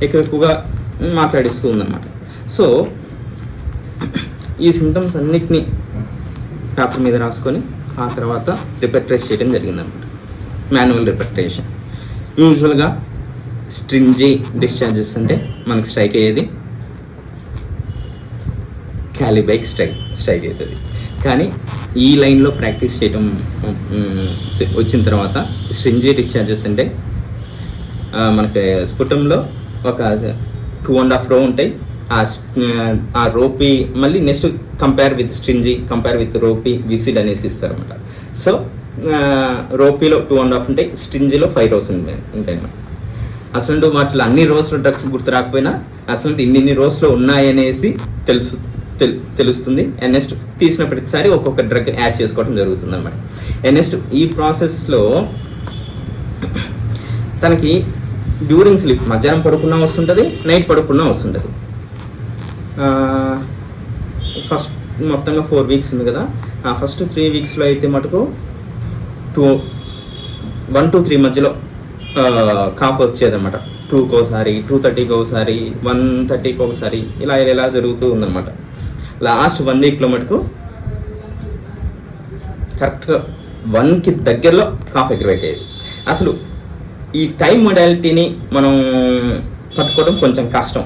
Speaker 1: ఎక్కువగా మాట్లాడిస్తూ ఉందన్నమాట. సో ఈ సిమ్టమ్స్ అన్నిటినీ పేపర్ మీద రాసుకొని ఆ తర్వాత రిపెట్రైజ్ చేయడం జరిగిందన్నమాట, మాన్యువల్ రిపెట్రేషన్. యూజువల్గా స్ట్రింజీ డిశ్చార్జెస్ అంటే మనకు స్ట్రైక్ అయ్యేది క్యాలిబైక్ స్ట్రైక్ అవుతుంది. కానీ ఈ లైన్లో ప్రాక్టీస్ చేయడం వచ్చిన తర్వాత స్ట్రింజీ డిశ్చార్జెస్ అంటే మనకి స్ఫుటంలో ఒక 2.5 రో ఉంటాయి. ఆ రోపీ మళ్ళీ next compare with stringy, compare with ropy, viscid అనేసి ఇస్తారన్నమాట. సో రోపీలో 2.5 ఉంటాయి, స్ట్రింజీలో 5 రోస్ ఉంటాయి అన్నమాట. అసలు వాటిలో అన్ని రోజులు డ్రగ్స్ గుర్తు రాకపోయినా అసలు ఇన్ని రోజులు ఉన్నాయనేసి తెలుస్తుంది. అండ్ నెక్స్ట్ తీసిన ప్రతిసారి ఒక్కొక్క డ్రగ్ యాడ్ చేసుకోవడం జరుగుతుంది అన్నమాట. అండ్ నెక్స్ట్ ఈ ప్రాసెస్లో తనకి డ్యూరింగ్ స్లీప్ మధ్యాహ్నం పడుకున్నా వస్తుంటుంది, నైట్ పడుకున్నా వస్తుంటుంది. ఫస్ట్ మొత్తంగా 4 వీక్స్ ఉంది కదా, ఆ ఫస్ట్ 3 వీక్స్లో అయితే మటుకు 1 to 3 మధ్యలో కాఫ్ వచ్చేదన్నమాట. 2కి ఒకసారి, 2:30కి ఒకసారి, 1:30కి ఒకసారి, ఇలా జరుగుతూ ఉందన్నమాట. లాస్ట్ 1 వీక్లో మటుకు కరెక్ట్గా 1కి దగ్గరలో కాఫ్ అగ్రవేట్ అయ్యేది. అసలు ఈ టైం మొడాలిటీని మనం పట్టుకోవడం కొంచెం కష్టం.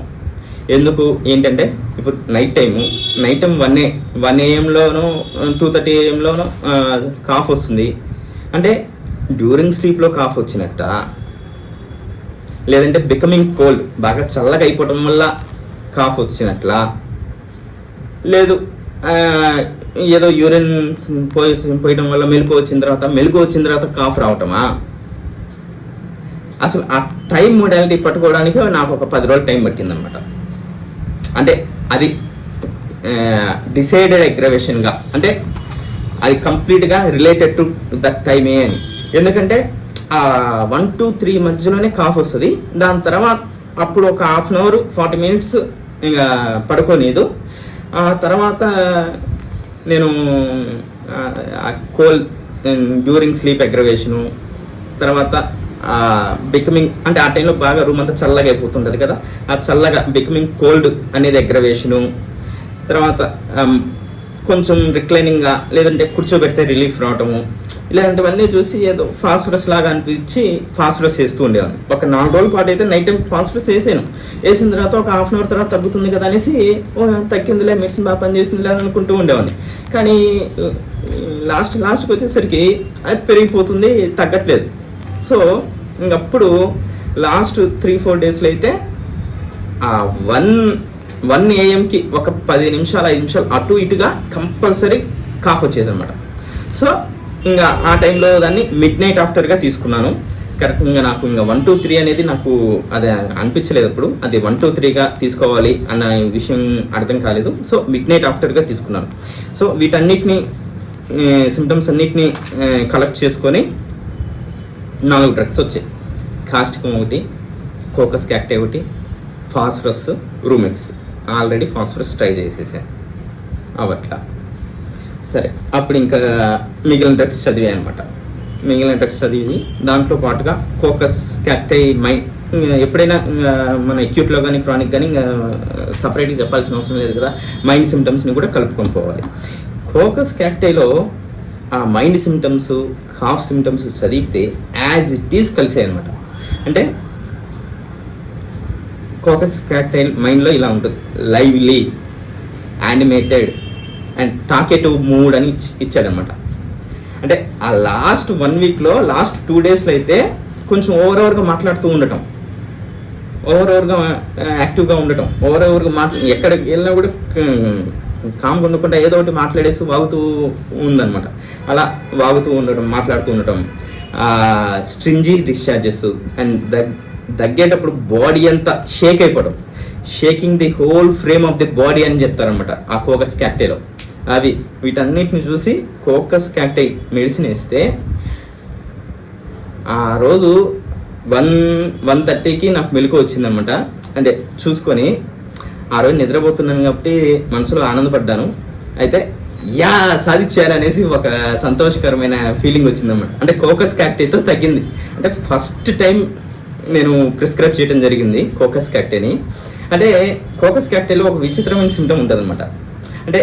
Speaker 1: ఎందుకు ఏంటంటే ఇప్పుడు night time 1 AM 2:30 AM cough వస్తుంది అంటే డ్యూరింగ్ స్లీప్లో కాఫ్ వచ్చినట్ట, లేదంటే బికమింగ్ కోల్డ్ బాగా చల్లగా అయిపోవటం వల్ల కాఫ్ వచ్చినట్లా, లేదు ఏదో యూరిన్ పోయడం వల్ల మెలకు వచ్చిన తర్వాత కాఫ్ రావటమా? అసలు ఆ టైం మోడాలిటీ పట్టుకోవడానికి నాకు ఒక 10 రోజులు టైం పట్టిందనమాట. అంటే అది డిసైడెడ్ అగ్రవేషన్గా, అంటే అది కంప్లీట్గా రిలేటెడ్ టు దట్ టైమే అని. ఎందుకంటే 1 to 3 మధ్యలోనే కాఫ్ వస్తుంది. దాని తర్వాత అప్పుడు ఒక 1/2 hour 40 minutes ఇంకా పడుకోలేదు. ఆ తర్వాత నేను కోల్డ్ డ్యూరింగ్ స్లీప్ అగ్రవేషను, తర్వాత బికమింగ్ అంటే ఆ టైంలో బాగా రూమ్ అంతా చల్లగా అయిపోతుంటుంది కదా, ఆ చల్లగా బికమింగ్ కోల్డ్ అనేది అగ్రవేషను, తర్వాత కొంచెం రిక్లైనింగ్గా లేదంటే కూర్చోబెడితే రిలీఫ్ రావటము, ఇలాంటివన్నీ చూసి ఏదో ఫాస్ఫరస్ లాగా అనిపించి ఫాస్ఫరస్ వేస్తూ ఉండేవాడిని. ఒక 4 రోజుల పాటు అయితే నైట్ టైం ఫాస్ఫరస్ వేసిన తర్వాత ఒక 1/2 hour తర్వాత తగ్గుతుంది కదా అనేసి తగ్గిందిలే, మెడిసిన్ బాగా పనిచేసిందిలే అని అనుకుంటూ ఉండేవాడిని. కానీ లాస్ట్కి వచ్చేసరికి అది పెరిగిపోతుంది, తగ్గట్లేదు. సో ఇంకప్పుడు లాస్ట్ 3-4 డేస్లో అయితే 1 AM ఒక 10 నిమిషాలు 5 నిమిషాలు అటు ఇటుగా కంపల్సరీ కాఫ్ వచ్చేదన్నమాట. సో ఇంకా ఆ టైంలో దాన్ని మిడ్ నైట్ ఆఫ్టర్గా తీసుకున్నాను. కరెక్ట్గా నాకు ఇంకా 1 to 3 అనేది నాకు అది అనిపించలేదు. అప్పుడు అది 1 to 3గా తీసుకోవాలి అన్న విషయం అర్థం కాలేదు. సో మిడ్ నైట్ ఆఫ్టర్గా తీసుకున్నాను. సో వీటన్నిటిని సిమ్టమ్స్ అన్నిటినీ కలెక్ట్ చేసుకొని 4 డ్రగ్స్ వచ్చాయి. కాస్టికం ఒకటి, కోకస్ క్యాక్టే ఒకటి, ఫాస్ఫరస్, రూమెక్స్. ఆల్రెడీ ఫాస్ఫరస్ ట్రై చేసేసాను అవట్లా. సరే, అప్పుడు ఇంకా మిగిలిన డ్రగ్స్ చదివాయి అనమాట. మిగిలిన డ్రగ్స్ చదివి దాంట్లో పాటుగా కోకస్ క్యాక్టై ఎప్పుడైనా మన అక్యూట్లో కానీ క్రానిక్ కానీ ఇంకా సపరేట్గా చెప్పాల్సిన అవసరం లేదు కదా, మైండ్ సిమ్టమ్స్ని కూడా కలుపుకొని పోవాలి. కోకస్ క్యాక్టైలో ఆ మైండ్ సిమ్టమ్స్, కాఫ్ సిమ్టమ్స్ చదివితే యాజ్ ఇట్ ఈజ్ కలిసాయి అనమాట. అంటే కోకస్ క్యాక్టైల్ మైండ్లో ఇలా ఉంటుంది, lively, animated and talkative mood అని ఇచ్చాడనమాట. అంటే ఆ లాస్ట్ 1 weekలో లాస్ట్ 2 daysలో అయితే కొంచెం ఓవర్గా మాట్లాడుతూ ఉండటం, ఓవర్గా యాక్టివ్గా ఉండటం, ఓవర్గా ఎక్కడికి వెళ్ళినా కూడా కామ్గా ఉండకుండా ఏదో ఒకటి మాట్లాడేస్తూ వాగుతూ ఉందన్నమాట. అలా వాగుతూ ఉండటం, మాట్లాడుతూ ఉండటం, స్ట్రింజీ డిశ్చార్జెస్ అండ్ దగ్గేటప్పుడు బాడీ అంతా షేక్ అయిపోవడం, shaking the whole frame of the body అని చెప్తారనమాట ఆ కోకస్ క్యాక్టైలో. వీటన్నిటిని చూసి కోకస్ క్యాక్టై మెడిసిన్ వేస్తే ఆ రోజు 1:30కి నాకు మెలకు వచ్చిందనమాట. అంటే చూసుకొని ఆ రోజు నిద్రపోతున్నాను కాబట్టి మనసులో ఆనందపడ్డాను. అయితే సాధించారనేసి ఒక సంతోషకరమైన ఫీలింగ్ వచ్చిందన్నమాట. అంటే కోకస్ క్యాక్టైతో తగ్గింది. అంటే ఫస్ట్ టైం నేను ప్రిస్క్రైబ్ చేయడం జరిగింది కోకస్ క్యాక్టైని. అంటే కోకస్ క్యాక్టైలో ఒక విచిత్రమైన సిమ్టమ్ ఉంటుంది అనమాట. అంటే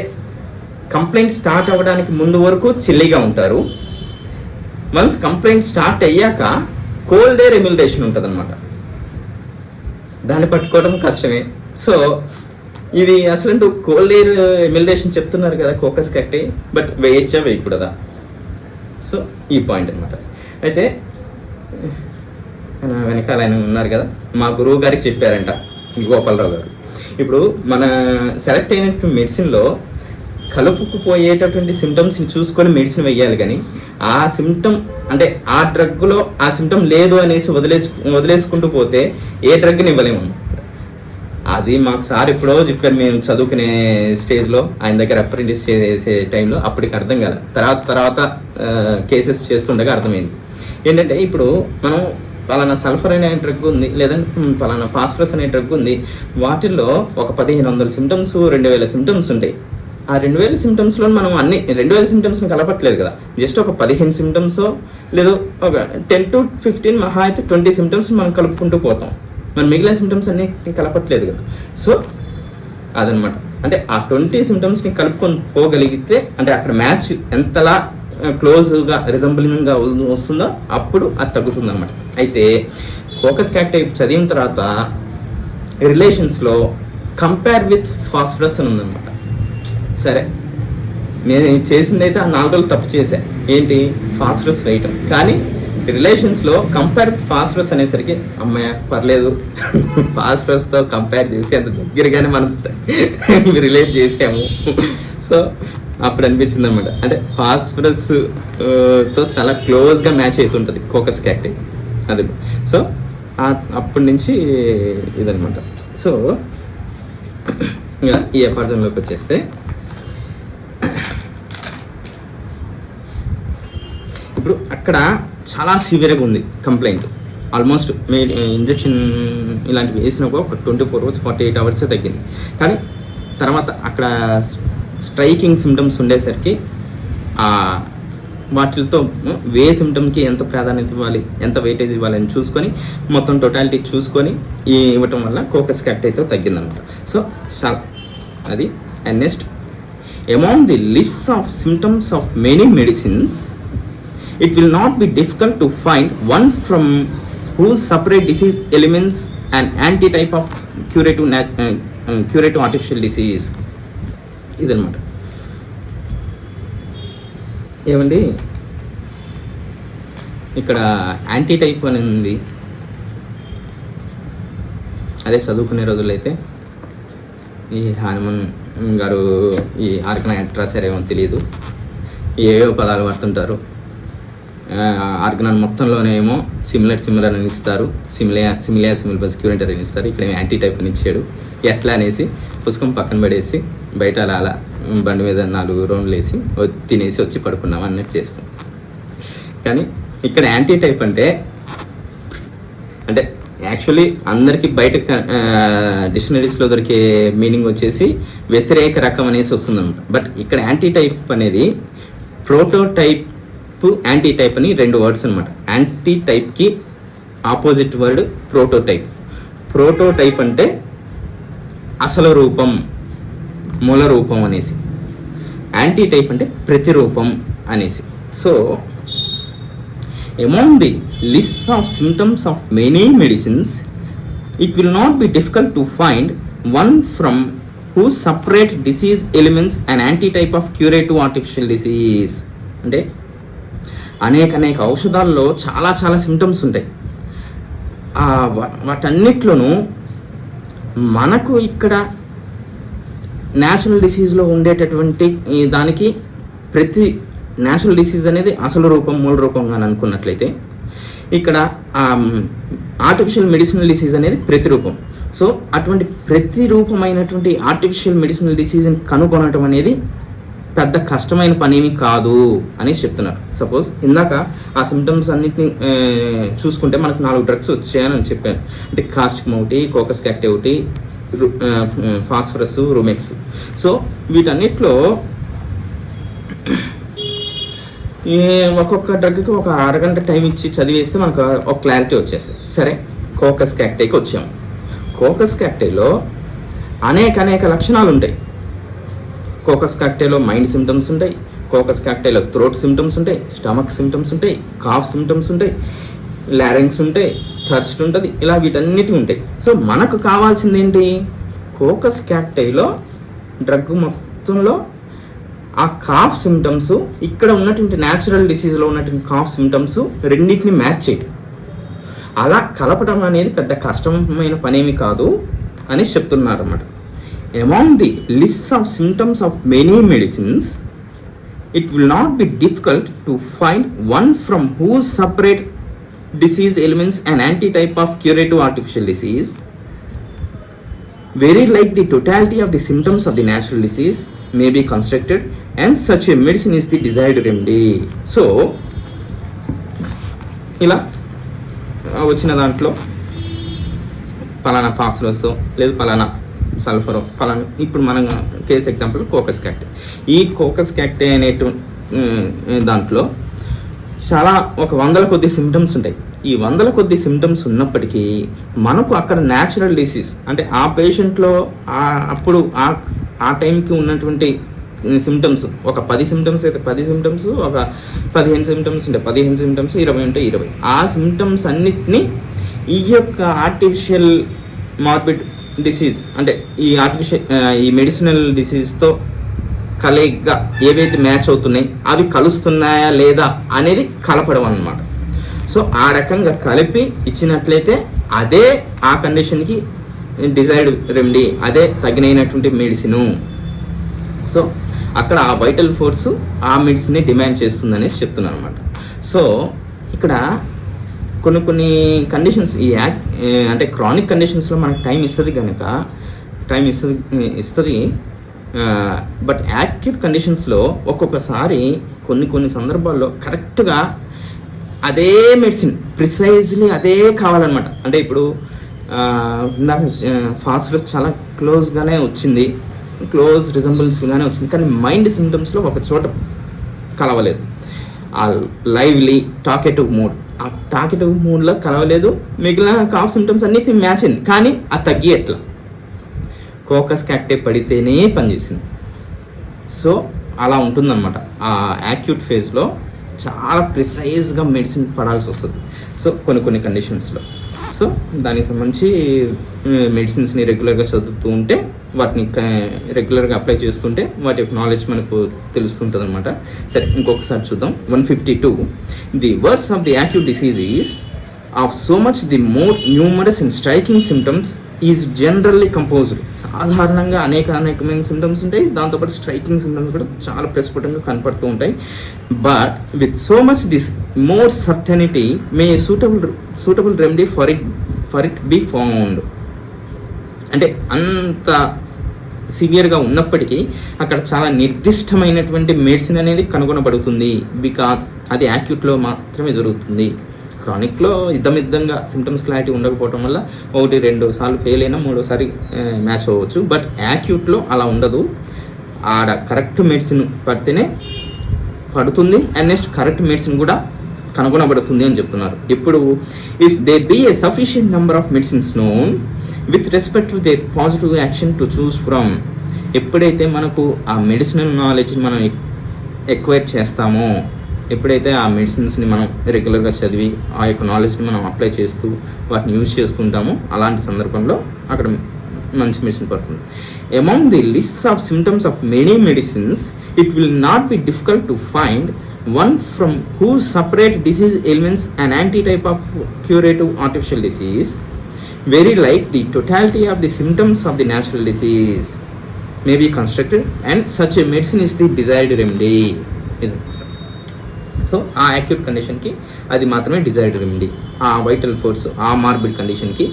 Speaker 1: కంప్లైంట్ స్టార్ట్ అవ్వడానికి ముందు వరకు చిల్లీగా ఉంటారు. వన్స్ కంప్లైంట్ స్టార్ట్ అయ్యాక కోల్డ్ ఎయిర్ ఎమ్యులేషన్ ఉంటుంది అనమాట. దాన్ని పట్టుకోవడం కష్టమే. సో ఇది అసలు కోల్డ్ ఎయిర్ ఎమ్యులేషన్ చెప్తున్నారు కదా కోకస్ క్యాక్టై, బట్ వేయకూడదా? సో ఈ పాయింట్ అనమాట. అయితే వెనకాల ఆయన ఉన్నారు కదా, మా గురువు గారికి చెప్పారంట గోపాలరావు గారు. ఇప్పుడు మన సెలెక్ట్ అయిన మెడిసిన్లో కలుపుకుపోయేటటువంటి సిమ్టమ్స్ని చూసుకొని మెడిసిన్ వేయాలి, కానీ ఆ సిమ్టమ్ అంటే ఆ డ్రగ్లో ఆ సిమ్టమ్ లేదు అనేసి వదిలేసుకుంటూ పోతే ఏ డ్రగ్ని ఇవ్వలేము. అది మాకు సార్ ఎప్పుడో చెప్పారు, మేము చదువుకునే స్టేజ్లో ఆయన దగ్గర అప్రెంటిస్ చేసే టైంలో. అప్పటికి అర్థం కాలే, తర్వాత కేసెస్ చేస్తుండగా అర్థమైంది. ఏంటంటే ఇప్పుడు మనం పలానా సల్ఫర్ అనే డ్రగ్ ఉంది, లేదంటే పలానా ఫాస్ఫరస్ అనే డ్రగ్ ఉంది, వాటిల్లో ఒక 1500 సిమ్టమ్స్ 2000 సిమ్టమ్స్ ఉంటాయి. ఆ 2000 సిమ్టమ్స్లో మనం అన్ని 2000 సిమ్టమ్స్ని కలపట్లేదు కదా, జస్ట్ ఒక 15 సిమ్టమ్స్ లేదు ఒక 10 to 15 మహా అయితే 20 సిమ్టమ్స్ మనం కలుపుకుంటూ పోతాం. మనం మిగిలిన సిమ్టమ్స్ అన్ని కలపట్లేదు కదా. సో అదనమాట. అంటే ఆ 20 సిమ్టమ్స్ని కలుపుకొని పోగలిగితే అంటే అక్కడ మ్యాచ్ ఎంతలా క్లోజ్గా రిజంబులింగ్గా వస్తుందో అప్పుడు అది తగ్గుతుంది అనమాట. అయితే ఫోకస్ క్యాక్టై చదివిన తర్వాత రిలేషన్స్లో కంపేర్ విత్ ఫాస్ఫరస్ అని ఉందన్నమాట. సరే, నేను చేసింది అయితే ఆ 4 రోజులు తప్పు చేశాను, ఏంటి ఫాస్ఫరస్ వేయటం. కానీ రిలేషన్స్లో కంపేర్ ఫాస్ఫరస్ అనేసరికి అమ్మాయి పర్లేదు ఫాస్ఫరస్తో కంపేర్ చేసి అంత దగ్గరగానే మనం రిలేట్ చేసాము. సో అప్పుడు అనిపించింది అనమాట, అంటే ఫాస్ఫరస్ తో చాలా క్లోజ్గా మ్యాచ్ అవుతుంటుంది కోకస్ క్యాక్టీ అది. సో అప్పటి నుంచి ఇదనమాట. సో ఇంకా ఈ ఎఫర్జన్లోకి వచ్చేస్తే ఇప్పుడు అక్కడ చాలా సివియర్గా ఉంది కంప్లైంట్. ఆల్మోస్ట్ మీ ఇంజెక్షన్ ఇలాంటివి వేసినప్పుడు ఒక 24 hours 48 hours తగ్గింది. కానీ తర్వాత అక్కడ స్ట్రైకింగ్ సిమ్టమ్స్ ఉండేసరికి వాటితో వే సిమ్టమ్కి ఎంత ప్రాధాన్యత ఇవ్వాలి, ఎంత వెయిటేజ్ ఇవ్వాలి అని చూసుకొని మొత్తం టోటాలిటీ చూసుకొని ఇవ్వటం వల్ల కోకస్ క్యాక్టీ అయితే తగ్గిందనమాట. సో అది. And next, among the list of symptoms of many medicines it will not be difficult to find one from whose separate disease elements an antitype of curative artificial disease. ఇదన్నమాట. ఏమండి ఇక్కడ anti type అని ఉంది. అదే చదువుకునే రోజుల్లో అయితే ఈ హనుమన్ గారు ఈ ఆర్గనై రాశారేమో తెలియదు, ఏవో పదాలు వాడుతుంటారు. ఆర్గనాన్ మొత్తంలోనేమో సిమిలర్ అని ఇస్తారు, సిమిలిబస్ క్యూరెంటర్ అని ఇస్తారు. ఇక్కడ యాంటీ టైప్ అని ఇచ్చాడు. ఎట్లా అనేసి పుస్తకం పక్కన పడేసి బయట అలా బండి మీద 4 రౌండ్లు వేసి తినేసి వచ్చి పడుకున్నాం అన్నట్టు చేస్తాం. కానీ ఇక్కడ యాంటీ టైప్ అంటే యాక్చువల్లీ అందరికీ బయట డిక్షనరీస్లో దొరికే మీనింగ్ వచ్చేసి వ్యతిరేక రకం అనేసి వస్తుందన్నమాట. బట్ ఇక్కడ యాంటీ టైప్ అనేది ప్రోటోటైప్, యాంటీ టైప్ అని 2 వర్డ్స్ అనమాట. యాంటీ టైప్కి ఆపోజిట్ వర్డ్ ప్రోటోటైప్. ప్రోటోటైప్ అంటే అసలు రూపం, మూల రూపం అనేసి. యాంటీ టైప్ అంటే ప్రతిరూపం అనేసి. So among the list of symptoms of many medicines it will not be difficult to find one from who separate disease elements and anti type of curative artificial disease. అంటే అనేక ఔషధాల్లో చాలా symptoms ఉంటాయి. వాటన్నిట్లోనూ మనకు ఇక్కడ natural డిసీజ్లో ఉండేటటువంటి దానికి ప్రతి natural disease అనేది అసలు రూపం, మూల రూపంగా అనుకున్నట్లయితే ఇక్కడ ఆర్టిఫిషియల్ మెడిసినల్ డిసీజ్ అనేది ప్రతిరూపం. సో అటువంటి ప్రతిరూపమైనటువంటి ఆర్టిఫిషియల్ మెడిసినల్ డిసీజ్ని కనుగొనడం అనేది పెద్ద కష్టమైన పనేమి కాదు అనేసి చెప్తున్నారు. సపోజ్ ఇందాక ఆ సిమ్టమ్స్ అన్నిటిని చూసుకుంటే మనకు 4 డ్రగ్స్ వచ్చాయని చెప్పాను. అంటే కాస్టిక్ ఒకటి, కోకస్ క్యాక్టీ ఒకటి, ఫాస్ఫరస్, రుమెక్స్. సో వీటన్నిటిలో ఒక్కొక్క డ్రగ్కి ఒక అరగంట టైం ఇచ్చి చదివేస్తే మనకు ఒక క్లారిటీ వచ్చేస్తుంది. సరే, కోకస్ క్యాక్టీకి వచ్చాము. కోకస్ క్యాక్టీలో అనేక లక్షణాలు ఉంటాయి. కోకస్ క్యాక్టీలో మైండ్ సిమ్టమ్స్ ఉంటాయి, కోకస్ క్యాక్టీలో థ్రోట్ సిమ్టమ్స్ ఉంటాయి, స్టమక్ సిమ్టమ్స్ ఉంటాయి, కాఫ్ సిమ్టమ్స్ ఉంటాయి, లారింగ్స్ ఉంటాయి, థర్స్ట్ ఉంటుంది, ఇలా వీటన్నిటి ఉంటాయి. సో మనకు కావాల్సింది ఏంటి? కోకస్ క్యాక్టీలో డ్రగ్ మొత్తంలో ఆ కాఫ్ సిమ్టమ్స్, ఇక్కడ ఉన్నటువంటి న్యాచురల్ డిసీజ్లో ఉన్నటువంటి కాఫ్ సిమ్టమ్స్ రెండింటిని మ్యాచ్ చేయడం. అలా కలపడం అనేది పెద్ద కష్టమైన పనేమి కాదు అని చెప్తున్నారు అన్నమాట. Among the lists of symptoms of many medicines, it will not be difficult to find one from whose separate disease elements an antitype of curative artificial disease, very like the totality of the symptoms of the natural disease, may be constructed, and such a medicine is the desired remedy. So, ఇలా వచ్చిన దాంట్లో పలానా phosphorus లేదు పలానా sulphur పలానా, ఇప్పుడు మనం case example coccus cacti. ఈ కోకస్ క్యాక్టీ అనేటువంటి దాంట్లో చాలా ఒక 100 కొద్ది సిమ్టమ్స్ ఉంటాయి. ఈ 100 కొద్ది సిమ్టమ్స్ ఉన్నప్పటికీ మనకు అక్కడ న్యాచురల్ డిసీజ్ అంటే ఆ పేషెంట్లో అప్పుడు ఆ టైంకి ఉన్నటువంటి సిమ్టమ్స్ ఒక 10 సిమ్టమ్స్ అయితే 10 సిమ్టమ్స్, ఒక 15 సిమ్టమ్స్ ఉంటే 15 సిమ్టమ్స్, 20 ఉంటే 20. ఆ సిమ్టమ్స్ అన్నిటినీ ఈ యొక్క ఆర్టిఫిషియల్ మార్బిడ్ డిసీజ్ అంటే ఈ మెడిసినల్ డిసీజ్తో కలయికగా ఏవైతే మ్యాచ్ అవుతున్నాయి అవి కలుస్తున్నాయా లేదా అనేది కలపడం అన్నమాట. సో ఆ రకంగా కలిపి ఇచ్చినట్లయితే అదే ఆ కండిషన్కి డిజైర్డ్ రెమెడీ, అదే తగినైనటువంటి మెడిసిను. సో అక్కడ ఆ వైటల్ ఫోర్సు ఆ మెడిసిన్ని డిమాండ్ చేస్తుంది అనేసి చెప్తున్నాను అనమాట. సో ఇక్కడ కొన్ని కండిషన్స్ అంటే క్రానిక్ కండిషన్స్లో మనకు టైం ఇస్తుంది బట్ యాక్యూట్ కండిషన్స్లో ఒక్కొక్కసారి కొన్ని సందర్భాల్లో కరెక్ట్గా అదే మెడిసిన్ ప్రిసైజ్లీ అదే కావాలన్నమాట. అంటే ఇప్పుడు ఫాస్ఫరస్ చాలా క్లోజ్గానే వచ్చింది, క్లోజ్ రిజంబుల్స్గానే వచ్చింది, కానీ మైండ్ సిమ్టమ్స్లో ఒక చోట కలవలేదు. ఆ లైవ్లీ టాకెటివ్ మూడ్, ఆ టాకెటివ్ మూడ్లో కలవలేదు, మిగిలిన కాఫ్ సిమ్టమ్స్ అన్నిటిని మ్యాచ్ అయింది, కానీ అది తగ్గి ఎట్లా కోకస్ క్యాక్టే పడితేనే పనిచేసింది. సో అలా ఉంటుందన్నమాట. ఆ యాక్యూట్ ఫేజ్లో చాలా ప్రిసైజ్గా మెడిసిన్ పడాల్సి వస్తుంది. సో కొన్ని కండిషన్స్లో సో దానికి సంబంధించి మెడిసిన్స్ని రెగ్యులర్గా చదువుతూ ఉంటే, వాటిని రెగ్యులర్గా అప్లై చేస్తుంటే వాటి యొక్క నాలెడ్జ్ మనకు తెలుస్తుంటుంది అనమాట. సరే, ఇంకొకసారి చూద్దాం. 152 the words of the acute disease is of so much the more numerous and striking symptoms is generally composed. సాధారణంగా అనేకమైన సిమ్టమ్స్ ఉంటాయి, దాంతోపాటు స్ట్రైకింగ్ సిమ్టమ్స్ కూడా చాలా ప్రస్ఫుటంగా కనపడుతూ ఉంటాయి. But with so much this more certainty may suitable remedy for it be found. అంటే అంత సివియర్గా ఉన్నప్పటికీ అక్కడ చాలా నిర్దిష్టమైనటువంటి మెడిసిన్ అనేది కనుగొనబడుతుంది, బికాజ్ అది యాక్యూట్లో మాత్రమే జరుగుతుంది. క్రానిక్లో ఇద్దంగా సిమ్టమ్స్ క్లారిటీ ఉండకపోవటం వల్ల 1-2 సార్లు ఫెయిల్ అయినా 3వసారి మ్యాచ్ అవ్వచ్చు. బట్ యాక్యూట్లో అలా ఉండదు. ఆడ కరెక్ట్ మెడిసిన్ పడితేనే పడుతుంది, అండ్ నెక్స్ట్ కరెక్ట్ మెడిసిన్ కూడా కనుగొనబడుతుంది అని చెప్తున్నారు. ఇప్పుడు if there be a sufficient number of medicines known with respect to their positive action to choose from. ఎప్పుడైతే మనకు ఆ మెడిసినల్ నాలెడ్జ్ని మనం ఎక్వైర్ చేస్తామో, ఎప్పుడైతే ఆ మెడిసిన్స్ని మనం రెగ్యులర్గా చదివి ఆ యొక్క నాలెడ్జ్ని మనం అప్లై చేస్తూ వాటిని యూజ్ చేస్తుంటామో, అలాంటి సందర్భంలో అక్కడ మంచి మెడిసిన్ పడుతుంది. Among the lists of symptoms of many medicines it will not be difficult to find one from whose separate disease ailments an anti-type of curative artificial disease, very like the totality of the symptoms of the natural disease, may be constructed, and such a medicine is the desired remedy. So ఆ acute కండిషన్కి అది మాత్రమే desired remedy. ఆ vital force, ఆ morbid కండిషన్కి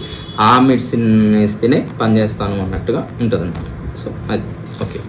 Speaker 1: ఆ medicine వేస్తేనే పనిచేస్తాను అన్నట్టుగా ఉంటుంది అన్నమాట. సో అది ఓకే.